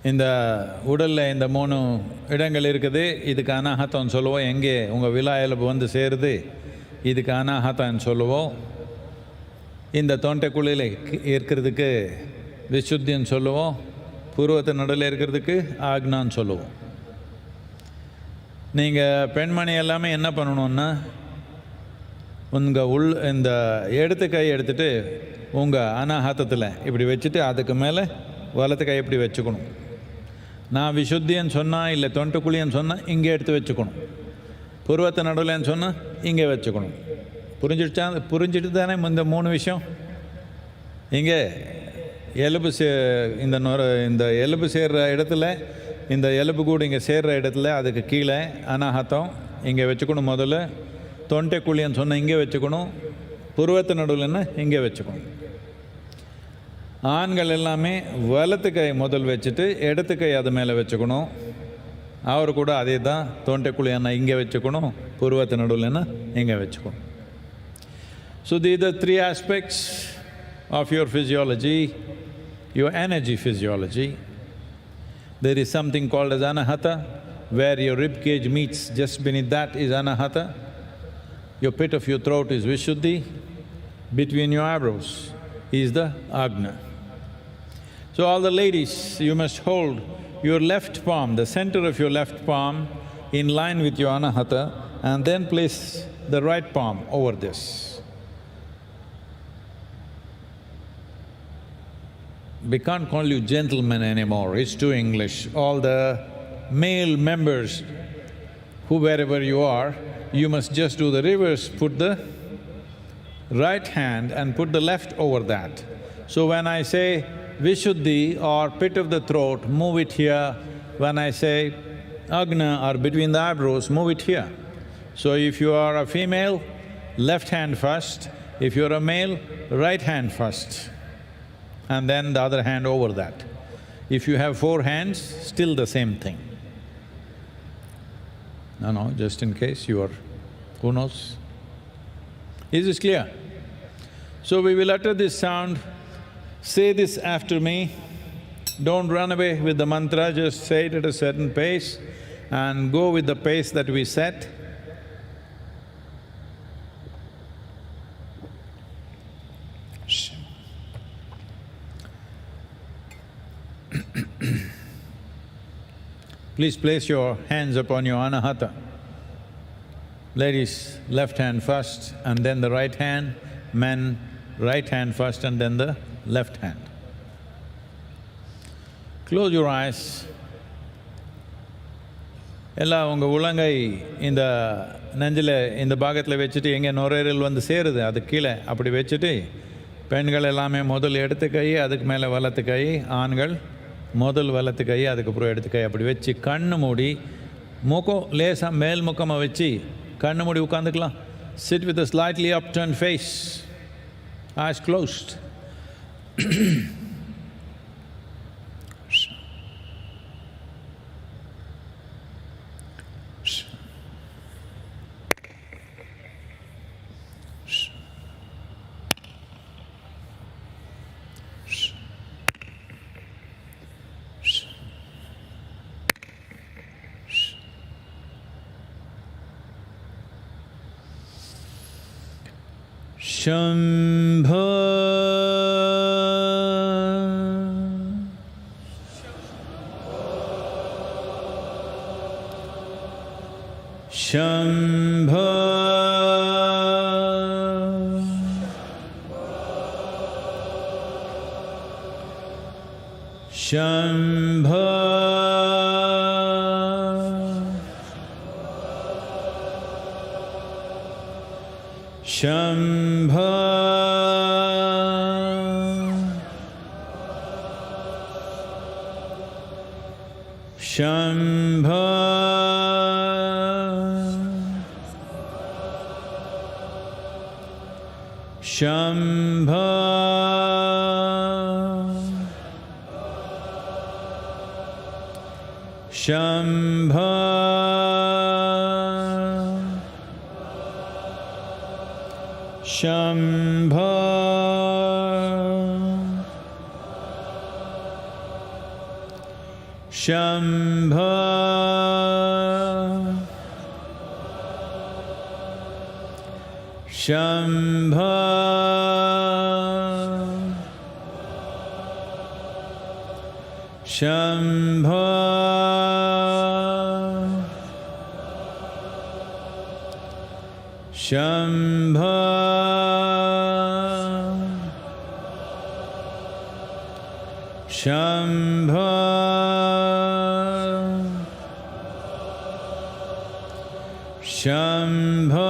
இந்த உடலில் இந்த 3 இடங்கள் இருக்குது. இதுக்கு அனாஹத்தம்னு சொல்லுவோம். எங்கே உங்கள் விலா எலும்பு வந்து சேருது, இதுக்கு அனாஹத்தம்னு சொல்லுவோம். இந்த தொண்டைக்குழியில் இருக்கிறதுக்கு விசுத்தின்னு சொல்லுவோம். பூர்வத்து நடுவில் இருக்கிறதுக்கு ஆக்னான்னு சொல்லுவோம். நீங்கள் பெண்மணி எல்லாமே என்ன பண்ணணுன்னா, உங்கள் இந்த இடது கை எடுத்துகிட்டு உங்கள் அனாஹத்தத்தில் இப்படி வச்சுட்டு அதுக்கு மேலே வலது கை இப்படி வச்சுக்கணும். நான் விசுத்தின்னு சொன்னால் இல்லை தொண்டைக்குழின்னு சொன்னால் இங்கே எடுத்து வச்சுக்கணும். பூர்வத்து நடுவில்னு சொன்னால் இங்கே வச்சுக்கணும். புரிஞ்சிட்டு தானே இந்த 3 விஷயம்? இங்கே எலும்பு இந்த எலும்பு சேர்கிற இடத்துல, இந்த எலும்பு கூடு இங்கே சேர்கிற இடத்துல அதுக்கு கீழே அனாஹதம் இங்கே வச்சுக்கணும். முதல்ல தொண்டைக்குழின்னு சொன்ன இங்கே வச்சுக்கணும். புருவத்து நடுவில்னா இங்கே வச்சுக்கணும். ஆண்கள் எல்லாமே வலத்து கை முதல் வச்சுட்டு இடத்து கை அது மேலே வச்சுக்கணும். அவர் கூட அதே தான், தொண்டைக்குழின்னா இங்கே வச்சுக்கணும், புருவத்து நடுவில்னா இங்கே வச்சுக்கணும். So these are the three aspects of your physiology, your energy physiology. There is something called as anahata, where your rib cage meets, just beneath that is anahata. Your pit of your throat is vishuddhi, between your eyebrows is the agna. So all the ladies, you must hold your left palm, the center of your left palm in line with your anahata, and then place the right palm over this. We can't call you gentlemen anymore, it's too English. All the male members, who wherever you are, you must just do the reverse, put the right hand and put the left over that. So when I say Vishuddhi or pit of the throat, move it here. When I say Agna or between the eyebrows, move it here. So if you are a female, left hand first. If you're a male, right hand first. And then the other hand over that. If you have 4 hands, still the same thing. No, just in case you are… who knows? Is this clear? So we will utter this sound, say this after me. Don't run away with the mantra, just say it at a certain pace and go with the pace that we set. Please place your hands upon your anahata. Ladies, left hand first and then the right hand. Men, right hand first and then the left hand. Close your eyes. எல்லாம் உங்கள் உள்ளங்கை இந்த நெஞ்சில் இந்த பாகத்தில் வச்சுட்டு எங்கே நுரையீரல் வந்து சேருது அது கீழே அப்படி வச்சுட்டு, பெண்கள் எல்லாமே முதல் இடத்து கை, அதுக்கு மேலே வலத்து கை, ஆண்கள் முதல் வலத்து கை, அதுக்கப்புறம் எடுத்து கை அப்படி வச்சு கண்ணு மூடி, முகம் லேசாக மேல் முக்கமாக வச்சு கண்ணு மூடி உட்காந்துக்கலாம். Sit with a slightly upturned face, eyes closed. Shambha Shambha Shambha Shambha Shambha Shambha Shambha Shambha Shambha Shambha Shambha Shambha Shambha Shambha